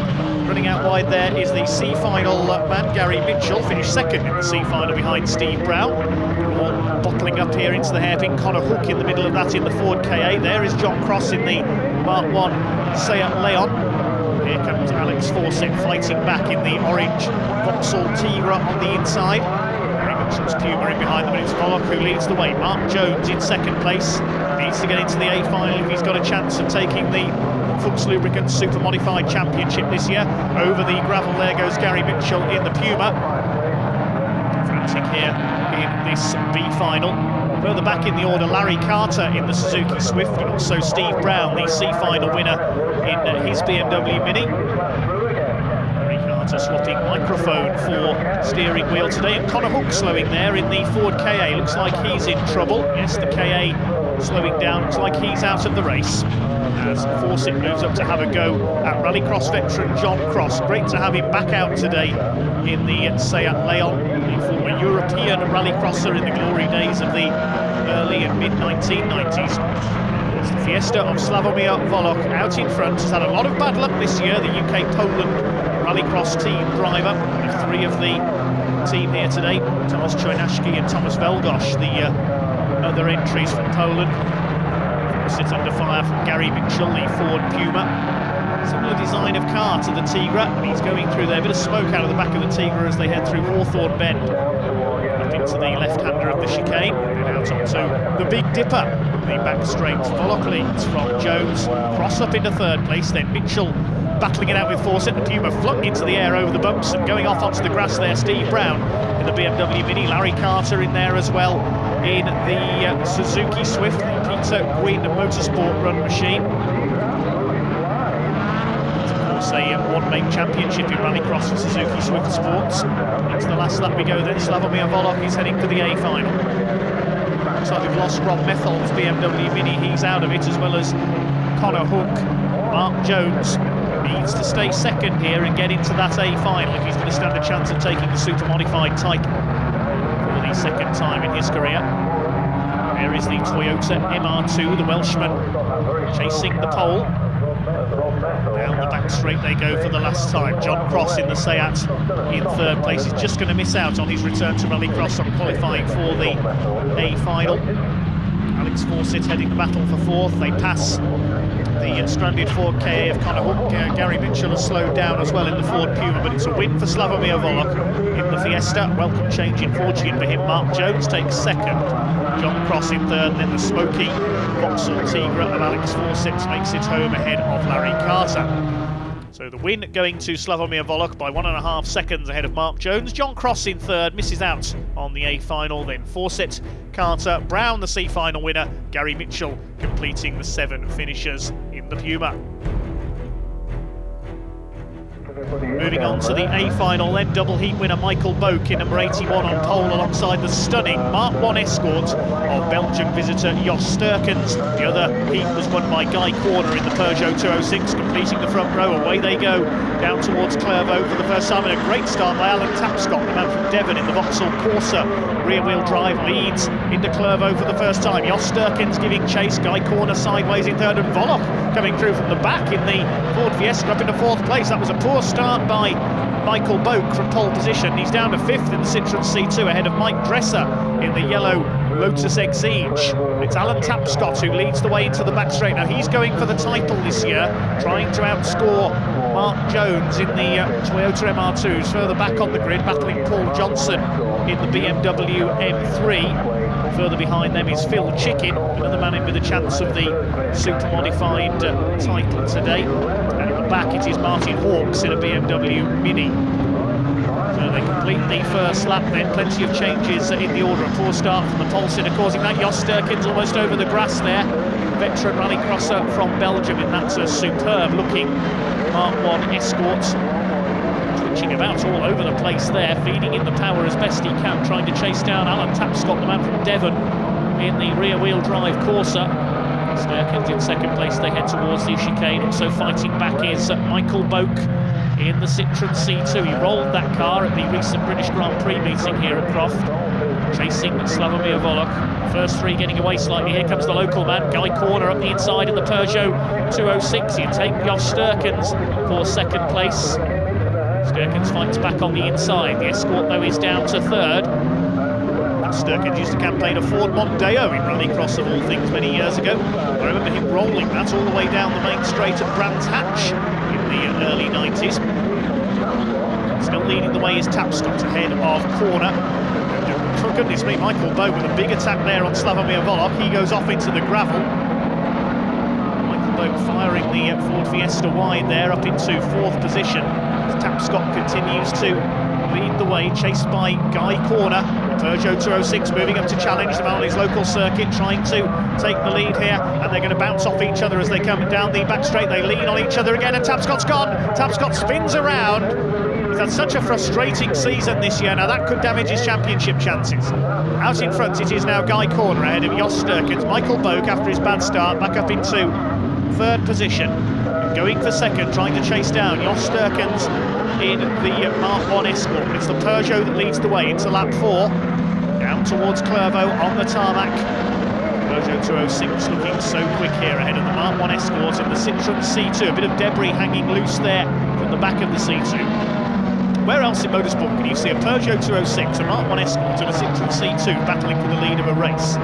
Running out wide there is the C final man, Gary Mitchell, finished second in the C final behind Steve Brown. All bottling up here into the hairpin. Connor Hook in the middle of that in the Ford KA. There is John Cross in the Mark 1 Seat Leon. Here comes Alex Fawcett fighting back in the orange Vauxhall Tigra on the inside. Gary Mitchell's Puma in behind them, and it's Volok who leads the way. Mark Jones in second place. Needs to get into the A final if he's got a chance of taking the Fuchs Lubricants Supermodified Championship this year. Over the gravel there goes Gary Mitchell in the Puma. Frantic here in this B final. Further back in the order, Larry Carter in the Suzuki Swift, and also Steve Brown, the C final winner in his BMW Mini. Larry Carter swapping microphone for steering wheel today, and Connor Hook slowing there in the Ford KA. Looks like he's in trouble. Yes, the KA slowing down. Looks like he's out of the race. As Fawcett moves up to have a go at rallycross veteran John Cross. Great to have him back out today in the Seat Leon, the former European rallycrosser in the glory days of the early and mid-1990s. It's the Fiesta of Slavomir Volok out in front. Has had a lot of bad luck this year, the UK-Poland rallycross team driver. One of 3 of the team here today, Tomasz Chojnacki and Thomas Velgosh, the other entries from Poland. Sits under fire from Gary Mitchell, the Ford Puma. Similar design of car to the Tigra, and he's going through there. A bit of smoke out of the back of the Tigra as they head through Hawthorne Bend. Up into the left-hander of the chicane, and out onto the Big Dipper, the back straight. Volok leads from Jones. Cross up into third place, then Mitchell battling it out with Fawcett. The Puma flung into the air over the bumps and going off onto the grass there. Steve Brown in the BMW Mini. Larry Carter in there as well. in the Suzuki Swift, the Peter Gwynn Motorsport run machine. It's of course a one-make championship in Rallycross for Suzuki Swift Sports. It's the last lap we go then. Slavomir Volok is heading for the A final. Looks like we've lost Rob Methol's BMW Mini, he's out of it, as well as Connor Hook. Mark Jones needs to stay second here and get into that A final if he's going to stand a chance of taking the Supermodified title for the second time in his career. There is the Toyota MR2, the Welshman chasing the pole. Down the back straight they go for the last time. John Cross in the Seat in third place. He's just going to miss out on his return to Rallycross on qualifying for the A final. Alex Fawcett heading the battle for fourth. They pass the stranded Ford KA of Connor Hook. Gary Mitchell has slowed down as well in the Ford Puma, but it's a win for Slavomir Volok in the Fiesta. Welcome change in fortune for him. Mark Jones takes second. John Cross in third, and then the smoky Vauxhall Tigra of Alex Fawcett makes it home ahead of Larry Carter. So the win going to Slavomir Volok by 1.5 seconds ahead of Mark Jones. John Cross in third, misses out on the A final, then Fawcett, Carter, Brown the C final winner, Gary Mitchell completing the 7 finishers in the Puma. Moving on to the A final, then double heat winner Michael Boak in number 81 on pole alongside the stunning Mark 1 Escort of Belgian visitor Jos Sterkens. The other heat was won by Guy Corner in the Peugeot 206, completing the front row. Away they go down towards Clairvaux for the first time, and a great start by Alan Tapscott, the man from Devon in the Vauxhall Corsa. Rear-wheel drive leads into Clairvaux for the first time. Jos Sterkens giving chase, Guy Corner sideways in third, and Volok coming through from the back in the Ford Fiesta up into fourth place. That was a poor start by Michael Boak from pole position. He's down to fifth in the Citroen C2 ahead of Mike Dresser in the yellow Lotus Exige. It's Alan Tapscott who leads the way into the back straight. Now he's going for the title this year, trying to outscore Mark Jones in the Toyota MR2s. Further back on the grid, battling Paul Johnson in the BMW M3. Further behind them is Phil Chicken, another man in with a chance of the Supermodified title today. And at the back it is Martin Hawks in a BMW Mini. So they complete the first lap then. Plenty of changes in the order. A poor start from the pole sitter causing that. Jos Sterkens almost over the grass there. Veteran rallycrosser from Belgium in that superb looking Mark 1 Escort. Twitching about all over the place there, feeding in the power as best he can, trying to chase down Alan Tapscott, the man from Devon, in the rear-wheel drive Corsa. Sterkens in second place, they head towards the chicane. Also fighting back is Michael Boak in the Citroen C2. He rolled that car at the recent British Grand Prix meeting here at Croft, chasing Slavomir Volok. First three getting away slightly. Here comes the local man, Guy Corner up the inside in the Peugeot 206. He'll take Jos Sterkens for second place. Sterkens fights back on the inside. The Escort, though, is down to third. Sterkens used to campaign a Ford Mondeo in Rallycross of all things many years ago. I remember him rolling that all the way down the main straight at Brands Hatch in the early 90s. Still leading the way is Tapscott ahead of Corner. For goodness me, Michael Boak with a big attack there on Slavomir Volok. He goes off into the gravel. Michael Boak firing the Ford Fiesta wide there up into fourth position. Tapscott continues to lead the way, chased by Guy Corner. Peugeot 206 moving up to challenge them on his local circuit, trying to take the lead here, and they're going to bounce off each other as they come down the back straight. They lean on each other again, and Tapscott's gone. Tapscott spins around. He's had such a frustrating season this year. Now that could damage his championship chances. Out in front it is now Guy Corner ahead of Jos Sterkens. Michael Boak, after his bad start, back up into third position. Going for second, trying to chase down Jos Sterkens in the Mark 1 Escort. It's the Peugeot that leads the way into lap 4. Down towards Clairvaux on the tarmac. Peugeot 206 looking so quick here ahead of the Mark 1 Escort in the Citroen C2. A bit of debris hanging loose there from the back of the C2. Where else in motorsport can you see a Peugeot 206, a Mark 1 Escort and a Citroen C2 battling for the lead of a race?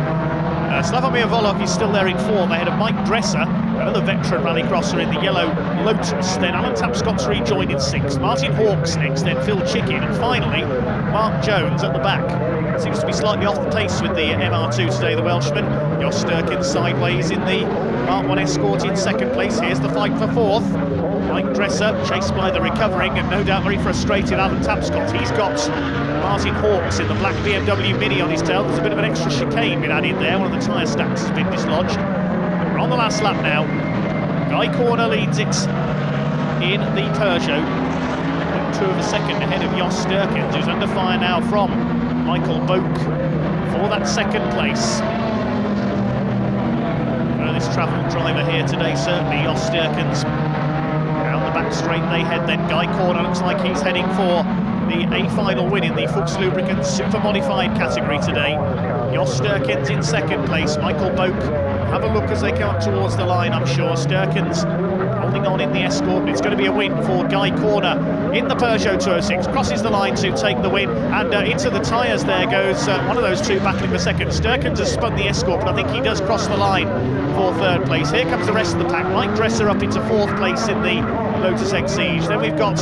Slavomir Volok is still there in fourth ahead of Mike Dresser, another veteran rallycrosser in the yellow Lotus. Then Alan Tapscott's rejoined in sixth, Martin Hawks next, then Phil Chicken, and finally Mark Jones at the back. Seems to be slightly off the pace with the MR2 today, the Welshman. Jos Sterkens sideways in the Mark 1 Escort in second place. Here's the fight for fourth. Mike Dresser chased by the recovering and no doubt very frustrated Alan Tapscott. He's got Martin Hawks in the black BMW Mini on his tail. There's a bit of an extra chicane been added there. One of the tyre stacks has been dislodged. We're on the last lap now. Guy Corner leads it in the Peugeot. 2 of a second ahead of Jos Sturkens, who's under fire now from Michael Boak for that second place. This travelled driver here today, certainly Jos Sturkens. Down the back straight they head then. Guy Corner looks like he's heading for the A final win in the Fuchs Lubricants Supermodified category today. Jos Sturkens in second place. Michael Boak, have a look as they come up towards the line, I'm sure. Sturkens holding on in the Escort, but it's going to be a win for Guy Corner in the Peugeot 206. Crosses the line to take the win, and into the tyres there goes one of those two battling for second. Sturkens has spun the Escort, but I think he does cross the line for third place. Here comes the rest of the pack. Mike Dresser up into fourth place in the Lotus Exige. Then we've got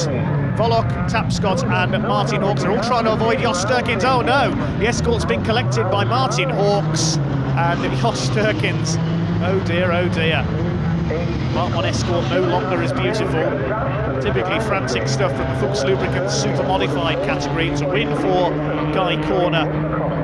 Volok, Tapscott and Martin Hawks. They're all trying to avoid Jos Sturkens. Oh no, the Escort's been collected by Martin Hawks and Jos Sturkens. Oh dear, oh dear. Mark 1 Escort no longer as beautiful. Typically frantic stuff from the Fuchs Lubricants Supermodified category. It's a win for Guy Corner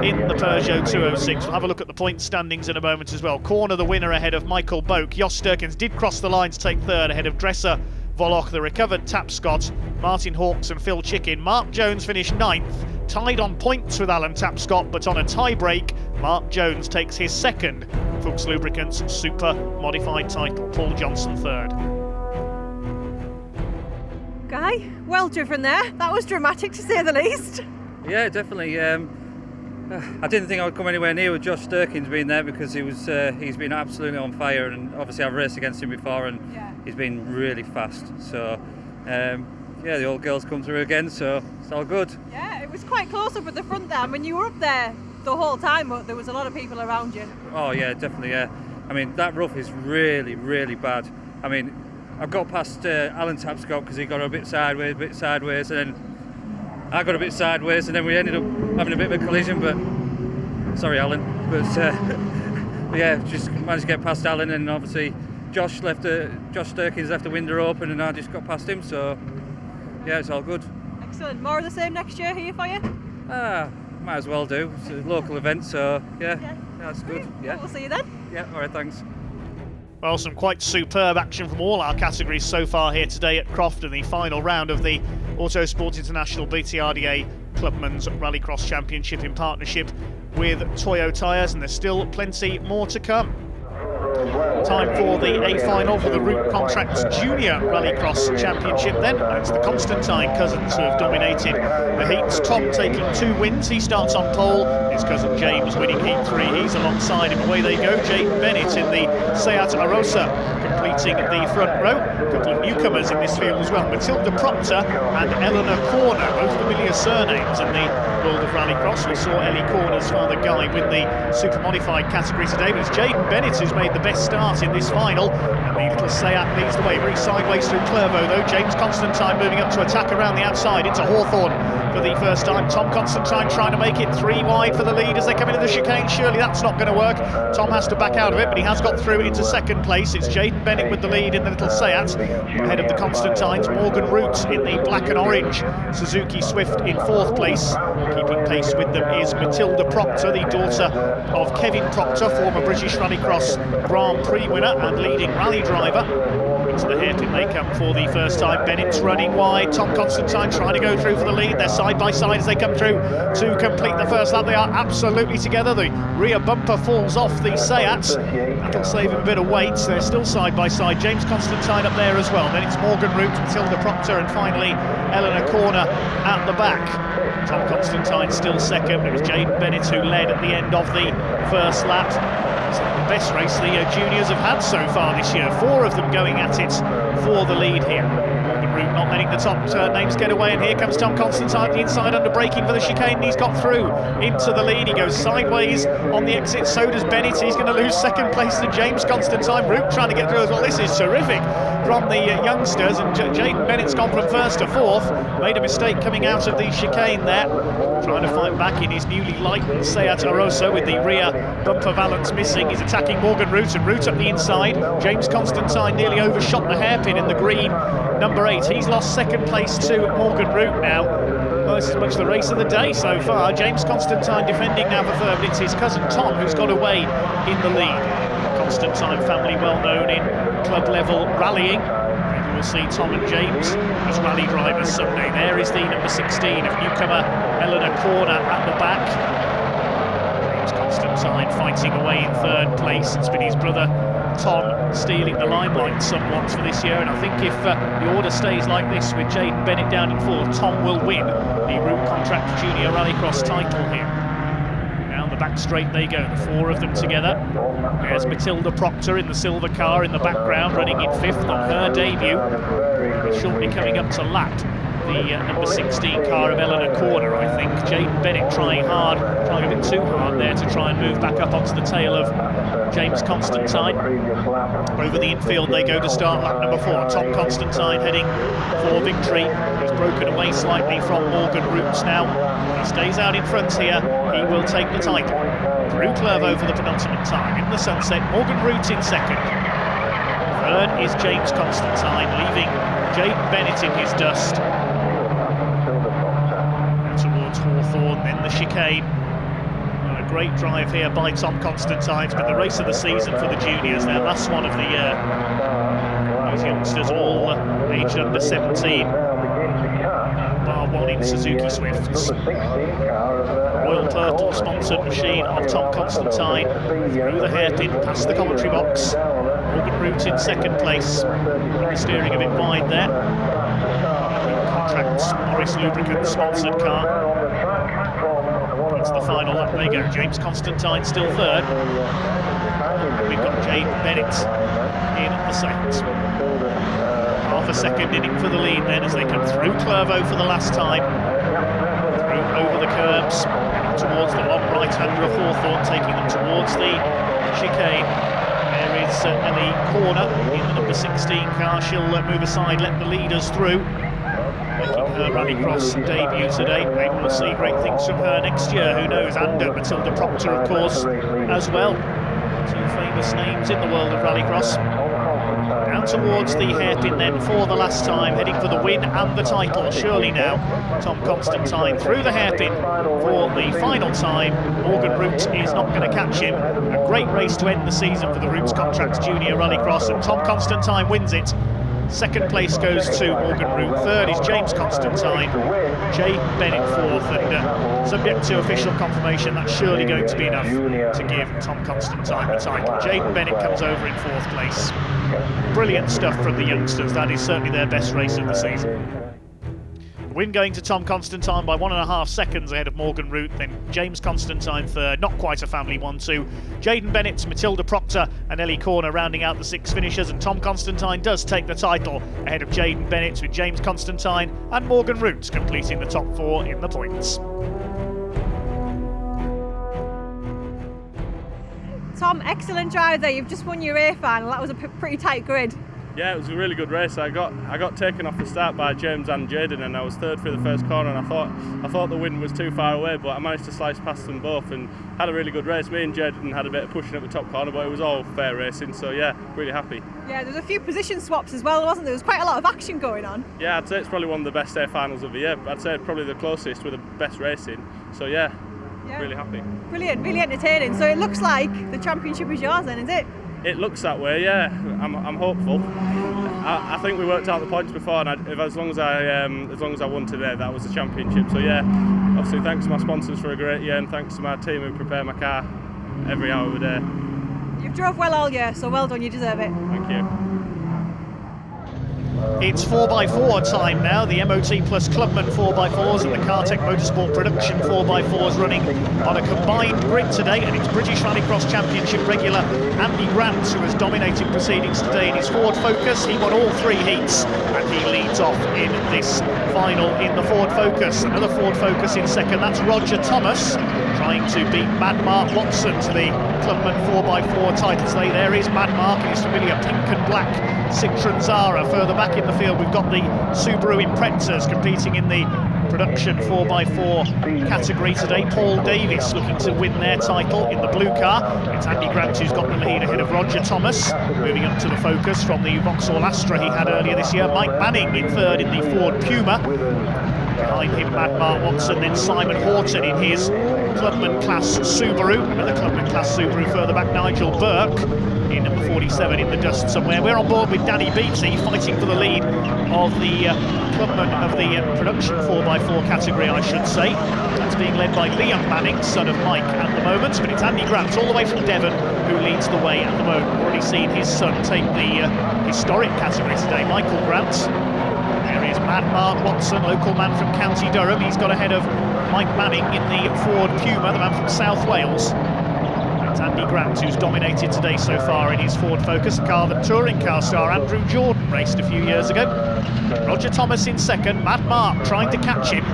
in the Peugeot 206. We'll have a look at the point standings in a moment as well. Corner the winner ahead of Michael Boak. Jos Sturkens did cross the line to take third ahead of Dresser, Volok, the recovered Tapscott, Martin Hawks and Phil Chicken. Mark Jones finished 9th, tied on points with Alan Tapscott, but on a tie break, Mark Jones takes his second Fuchs Lubricants Super Modified title. Paul Johnson third. Guy, well driven there. That was dramatic to say the least. Yeah, definitely. I didn't think I would come anywhere near with Jos Sturkens being there because he's been absolutely on fire, and obviously I've raced against him before and he's been really fast. So yeah, the old girls come through again, so it's all good. Yeah, it was quite close up at the front there. I mean, you were up there the whole time, but there was a lot of people around you. Oh yeah, definitely. Yeah, I mean that rough is really, really bad. I mean, I've got past Alan Tapscott because he got a bit sideways, and then I got a bit sideways, and then we ended up having a bit of a collision. But sorry, Alan. But yeah, just managed to get past Alan, and obviously Jos Sturkens left the window open, and I just got past him. So yeah, it's all good. Excellent. More of the same next year here for you? Might as well do. It's a local event, so yeah, that's good. Yeah, we'll see you then. Yeah, all right, thanks. Well, some quite superb action from all our categories so far here today at Croft in the final round of the Autosport International BTRDA Clubman's Rallycross Championship in partnership with Toyo tyres, and there's still plenty more to come. Time for the A final for the Root Contracts Junior Rallycross Championship then. It's the Constantine cousins who have dominated the heats. Tom taking 2 wins, he starts on pole. His cousin James winning heat 3, he's alongside him. Away they go, Jaden Bennett in the Seat Arosa completing the front row. A couple of newcomers in this field as well, Matilda Proctor and Eleanor Corner, both familiar surnames in the world of Rallycross. We saw Ellie Corner's father Guy win the Super Modified category today, but it's Jaden Bennett who's made the best start in this final, and the little Seat leads the way very sideways through Clervaux though. James Constantine moving up to attack around the outside into Hawthorne for the first time. Tom Constantine trying to make it 3 wide for the lead as they come into the chicane. Surely that's not going to work. Tom has to back out of it, but he has got through into second place. It's Jaden Bennett with the lead in the little Seat ahead of the Constantines. Morgan Root in the black and orange Suzuki Swift in 4th place. Keeping pace with them is Matilda Proctor, the daughter of Kevin Proctor, former British Rallycross Grand Prix winner and leading rally driver. Into the hairpin they come for the first time. Bennett's running wide. Tom Constantine trying to go through for the lead. They're side by side as they come through to complete the first lap. They are absolutely together. The rear bumper falls off the Seat. That'll save him a bit of weight. They're still side by side. James Constantine up there as well. Then it's Morgan Root, Matilda Proctor, and finally Eleanor Corner at the back. Tom Constantine still second. It was Jaden Bennett who led at the end of the first lap. It's the best race the juniors have had so far this year. 4 of them going at it for the lead here. Morgan Root not letting the top names get away, and here comes Tom Constantine the inside under braking for the chicane, and he's got through into the lead. He goes sideways on the exit, so does Bennett. He's going to lose second place to James Constantine. Root trying to get through as well. This is terrific from the youngsters, and Jaden Bennett's gone from 1st to 4th. Made a mistake coming out of the chicane there, trying to fight back in his newly lightened Seat Arosa with the rear bumper valance missing. He's attacking Morgan Root, and Root up the inside. James Constantine nearly overshot the hairpin in the green. Number 8, he's lost second place to Morgan Root now. Well, this is much the race of the day so far. James Constantine defending now for third. It's his cousin Tom who's got away in the lead. Constantine family well known in club level rallying. Maybe we'll see Tom and James as rally drivers someday. There is the number 16 of newcomer Eleanor Corner at the back. James Constantine fighting away in third place. It's been his brother Tom stealing the limelight somewhat for this year, and I think if the order stays like this with Jaden Bennett down in fourth, Tom will win the Root Contract Junior Rallycross title here. Down the back straight they go, the 4 of them together. There's Matilda Proctor in the silver car in the background, running in 5th on her debut. Shortly coming up to lap the number 16 car of Eleanor Corner, I think. Jaden Bennett trying a bit too hard there to try and move back up onto the tail of James Constantine. Over the infield they go to start lap number 4. Tom Constantine heading for victory. He's broken away slightly from Morgan Roots now. He stays out in front here. He will take the title. Drew Clervo for the penultimate time in the sunset. Morgan Roots in second. Third is James Constantine, leaving Jaden Bennett in his dust. Towards Hawthorne, then the chicane. A great drive here by Tom Constantine. It's been the race of the season for the juniors, their last one of the year. Those youngsters all aged under 17, bar one in Suzuki Swifts. Royal Purple sponsored machine of Tom Constantine through the hairpin, past the commentary box. Morgan Root in second place, steering a bit wide there. Contracts Morris Lubricants sponsored car. That's the final lap they go. James Constantine still third. And we've got Jaden Bennett in the second. Half a second inning for the lead then as they come through Clervo for the last time. Through over the curbs, towards the long right-hander of Hawthorne, taking them towards the chicane. There is Ellie Corner in the number 16 car. She'll move aside, let the leaders through. Making her Rallycross debut today. Maybe we'll see great things from her next year, who knows, and Matilda Proctor, of course, as well. 2 famous names in the world of Rallycross. Down towards the hairpin then for the last time, heading for the win and the title. Surely now, Tom Constantine through the hairpin for the final time. Morgan Root is not going to catch him. A great race to end the season for the Roots Contracts Junior Rallycross, and Tom Constantine wins it. Second place goes to Morgan Root. Third is James Constantine. Jaden Bennett fourth, and subject to official confirmation, that's surely going to be enough to give Tom Constantine the title. Jaden Bennett comes over in 4th place. Brilliant stuff from the youngsters. That is certainly their best race of the season. Win going to Tom Constantine by 1.5 seconds ahead of Morgan Root, then James Constantine third, not quite a family 1-2. Jaden Bennett, Matilda Proctor and Ellie Corner rounding out the 6 finishers, and Tom Constantine does take the title ahead of Jaden Bennett, with James Constantine and Morgan Root completing the top 4 in the points. Tom, excellent drive there. You've just won your A final. That was a pretty tight grid. Yeah, it was a really good race. I got taken off the start by James and Jaden, and I was third through the first corner, and I thought the win was too far away, but I managed to slice past them both and had a really good race. Me and Jaden had a bit of pushing at the top corner, but it was all fair racing, so yeah, really happy. Yeah, there was a few position swaps as well, wasn't there? There was quite a lot of action going on. Yeah, I'd say it's probably one of the best A finals of the year. I'd say probably the closest with the best racing, so yeah, really happy. Brilliant, really entertaining. So it looks like the championship is yours then, is it? It looks that way, yeah. I'm hopeful. I think we worked out the points before, and as long as I won today, that was the championship. So yeah, obviously thanks to my sponsors for a great year, and thanks to my team who prepare my car every hour of the day. You've drove well all year, so well done. You deserve it. Thank you. It's 4x4 time now, the MOT Plus Clubman 4x4s and the Cartech Motorsport Production 4x4s running on a combined grid today, and it's British Rallycross Championship regular Andy Grant who has dominated proceedings today in his Ford Focus. He won all 3 heats and he leads off in this final in the Ford Focus. Another Ford Focus in second, that's Roger Thomas trying to beat Mad Mark Watson to the Clubman 4x4 title today. There is Mad Mark in his familiar pink and black Citroen Zara. Further back in the field we've got the Subaru Imprezas competing in the production 4x4 category today. Paul Davis looking to win their title in the blue car. It's Andy Grant who's got the lead ahead of Roger Thomas. Moving up to the Focus from the Vauxhall Astra he had earlier this year. Mike Manning in third in the Ford Puma. Behind him, Mark Watson, then Simon Horton in his Clubman class Subaru. Another Clubman class Subaru further back, Nigel Burke in number 47 in the dust somewhere. We're on board with Danny Beattie fighting for the lead of the Clubman of the production 4x4 category, I should say. That's being led by Liam Manning, son of Mike at the moment, but it's Andy Grant all the way from Devon who leads the way at the moment. We've already seen his son take the historic category today, Michael Grant. There is Mark Watson, local man from County Durham. He's got ahead of Mike Manning in the Ford Puma, the man from South Wales. It's Andy Grant who's dominated today so far in his Ford Focus, a car that touring car star Andrew Jordan raced a few years ago. Roger Thomas in second, Mad Mark trying to catch him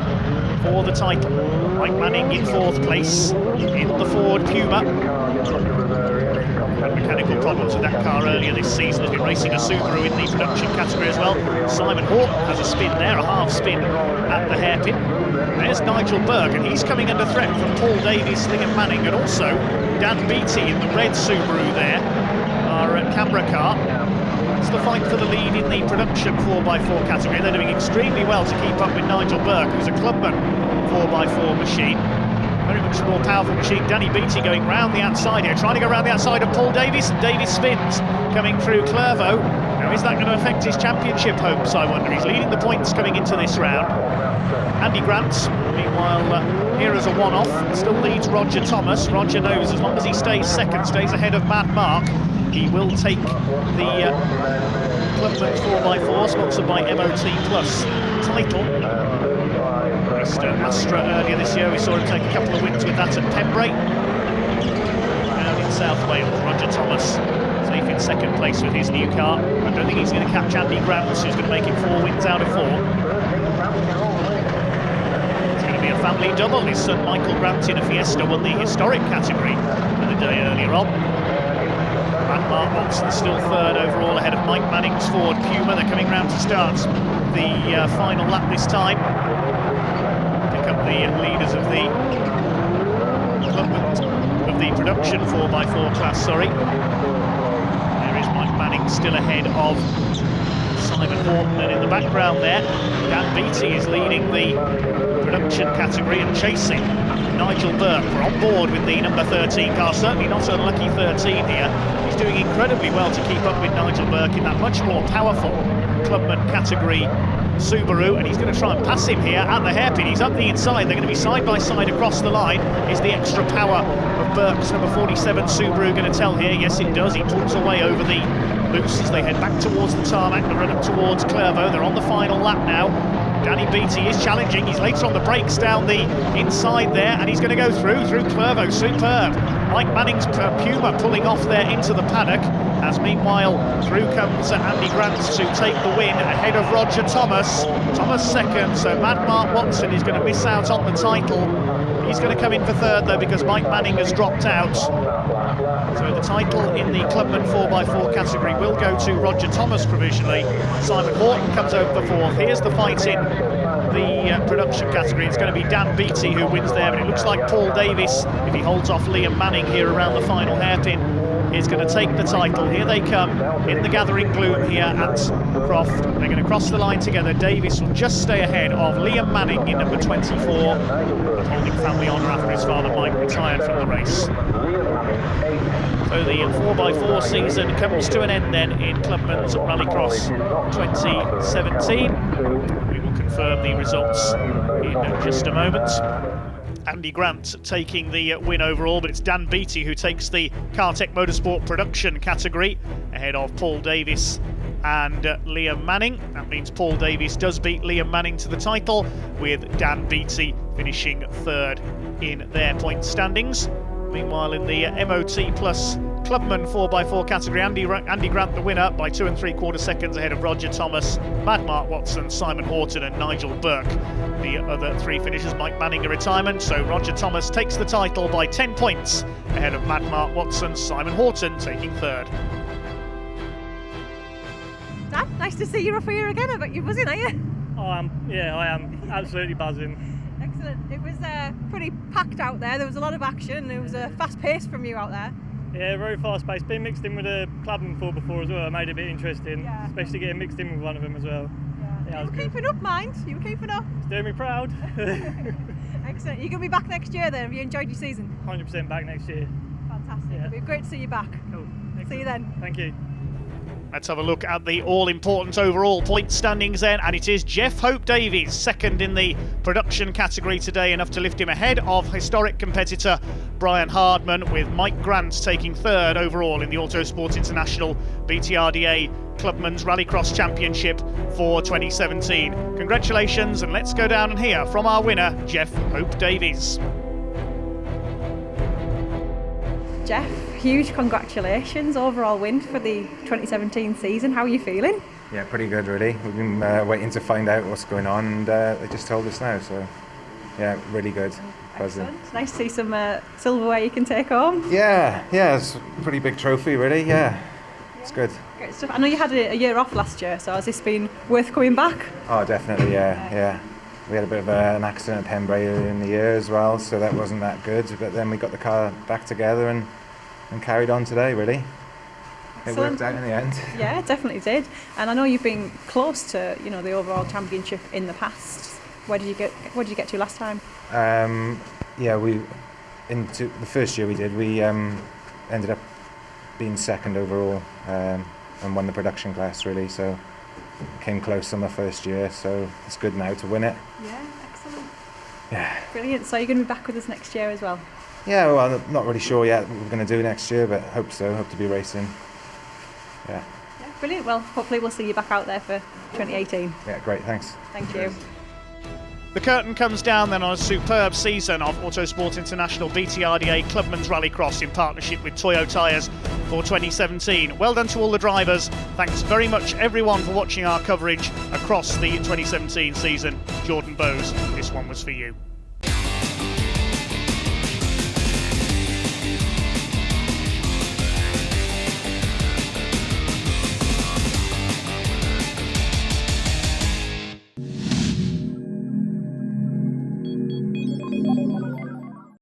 for the title. Mike Manning in fourth place in the Ford Puma. Had mechanical problems with that car earlier this season. Has been racing a Subaru in the production category as well. Simon Horton has a spin there, a half spin at the hairpin. There's Nigel Burke, and he's coming under threat from Paul Davies, Liam Manning, and also Dan Beattie in the red Subaru there, our camera car. It's the fight for the lead in the production 4x4 category. They're doing extremely well to keep up with Nigel Burke, who's a Clubman 4x4 machine. Very much more powerful machine. Danny Beattie going round the outside here, trying to go round the outside of Paul Davies, and Davies spins, coming through Clervaux. Now, is that going to affect his championship hopes, I wonder? He's leading the points coming into this round. Andy Grant, meanwhile, here as a one-off, still leads Roger Thomas. Roger knows as long as he stays second, stays ahead of Mad Mark, he will take the Clubman 4x4, sponsored by MOT Plus title. Astra earlier this year, we saw him take a couple of wins with that at Pembrey. Down in South Wales, Roger Thomas safe in second place with his new car. I don't think he's going to catch Andy Grant, who's going to make him 4 wins out of 4. It's going to be a family double. His son Michael Grant in a Fiesta won the historic category for the day earlier on. Mark Watson still third overall ahead of Mike Manning's Ford Puma. They're coming round to start the final lap this time. The leaders of the production 4x4 class, sorry. There is Mike Manning still ahead of Simon Horton, and in the background there, Dan Beattie is leading the production category and chasing Nigel Burke. We're on board with the number 13 car, certainly not unlucky 13 here. He's doing incredibly well to keep up with Nigel Burke in that much more powerful Clubman category Subaru, and he's going to try and pass him here at the hairpin. He's up the inside. They're going to be side by side across the line. Is the extra power of Burke's number 47 Subaru going to tell here? Yes, it does. He pulls away over the loose as they head back towards the tarmac and run up towards Clervaux. They're on the final lap now. Danny Beattie is challenging. He's later on the brakes down the inside there, and he's going to go through Clervaux. Superb. Mike Manning's Puma pulling off there into the paddock, as meanwhile through comes Andy Grant to take the win ahead of Roger Thomas. Thomas second, so Mad Mark Watson is going to miss out on the title. He's going to come in for third though, because Mike Manning has dropped out. So the title in the Clubman 4x4 category will go to Roger Thomas provisionally. Simon Horton comes over for fourth. Here's the fight in the production category. It's going to be Dan Beattie who wins there, but it looks like Paul Davis, if he holds off Liam Manning here around the final hairpin, is going to take the title. Here they come in the gathering gloom here at Croft. They're going to cross the line together. Davis will just stay ahead of Liam Manning in number 24, holding family honour after his father Mike retired from the race. So the 4x4 season comes to an end then in Clubman's Rallycross 2017. We will confirm the results in just a moment. Andy Grant taking the win overall, but it's Dan Beattie who takes the Cartech Motorsport production category ahead of Paul Davis and Liam Manning. That means Paul Davis does beat Liam Manning to the title, with Dan Beattie finishing third in their point standings. Meanwhile, in the MOT Plus Clubman 4x4 category, Andy Grant the winner by 2 3/4 seconds ahead of Roger Thomas, Mad Mark Watson, Simon Horton and Nigel Burke. The other 3 finishers, Mike Manning a retirement, so Roger Thomas takes the title by 10 points ahead of Mad Mark Watson, Simon Horton taking third. Dad, nice to see you up here again. I bet you're buzzing, are you? I am absolutely buzzing. Excellent. It was pretty packed out there. There was a lot of action. It was a fast pace from you out there. Yeah, very fast paced. Been mixed in with a clubman four before as well. It made it a bit interesting, Yeah. especially getting mixed in with one of them as well. Yeah, You were keeping up, mind. You were keeping up. It's doing me proud. Excellent. You're going to be back next year then. Have you enjoyed your season? 100% back next year. Fantastic. Yeah. It'll be great to see you back. Cool. See you then. Thank you. Let's have a look at the all-important overall point standings then, and it is Jeff Hope Davies, second in the production category today, enough to lift him ahead of historic competitor Brian Hardman, with Mike Grant taking third overall in the Autosport International BTRDA Clubman's Rallycross Championship for 2017. Congratulations, and let's go down and hear from our winner, Jeff Hope Davies. Jeff, huge congratulations. Overall win for the 2017 season. How are you feeling? Yeah, pretty good really. We've been waiting to find out what's going on, and they just told us now, so yeah, really good. Buzzing. Excellent. It's nice to see some silverware you can take home. Yeah, it's a pretty big trophy really, yeah. It's good. Great stuff. I know you had a year off last year, so has this been worth coming back? Oh, definitely, yeah. We had a bit of an accident at Pembrey earlier in the year as well, so that wasn't that good, but then we got the car back together and carried on today really. It worked out in the end. Yeah, it definitely did. And I know you've been close to, the overall championship in the past. Where did you get to last time? Into the first year we did, we ended up being second overall and won the production class really, so came close on the first year, so it's good now to win it. Yeah, excellent. Yeah. Brilliant. So you're going to be back with us next year as well? Yeah, well, I'm not really sure yet what we're going to do next year, but hope so. Hope to be racing. Yeah. Yeah, brilliant. Well, hopefully we'll see you back out there for 2018. Yeah, great. Thanks. Thank you. The curtain comes down then on a superb season of Autosport International BTRDA Clubman's Rallycross in partnership with Toyo tyres for 2017. Well done to all the drivers. Thanks very much everyone for watching our coverage across the 2017 season. Jordan Bowes, this one was for you.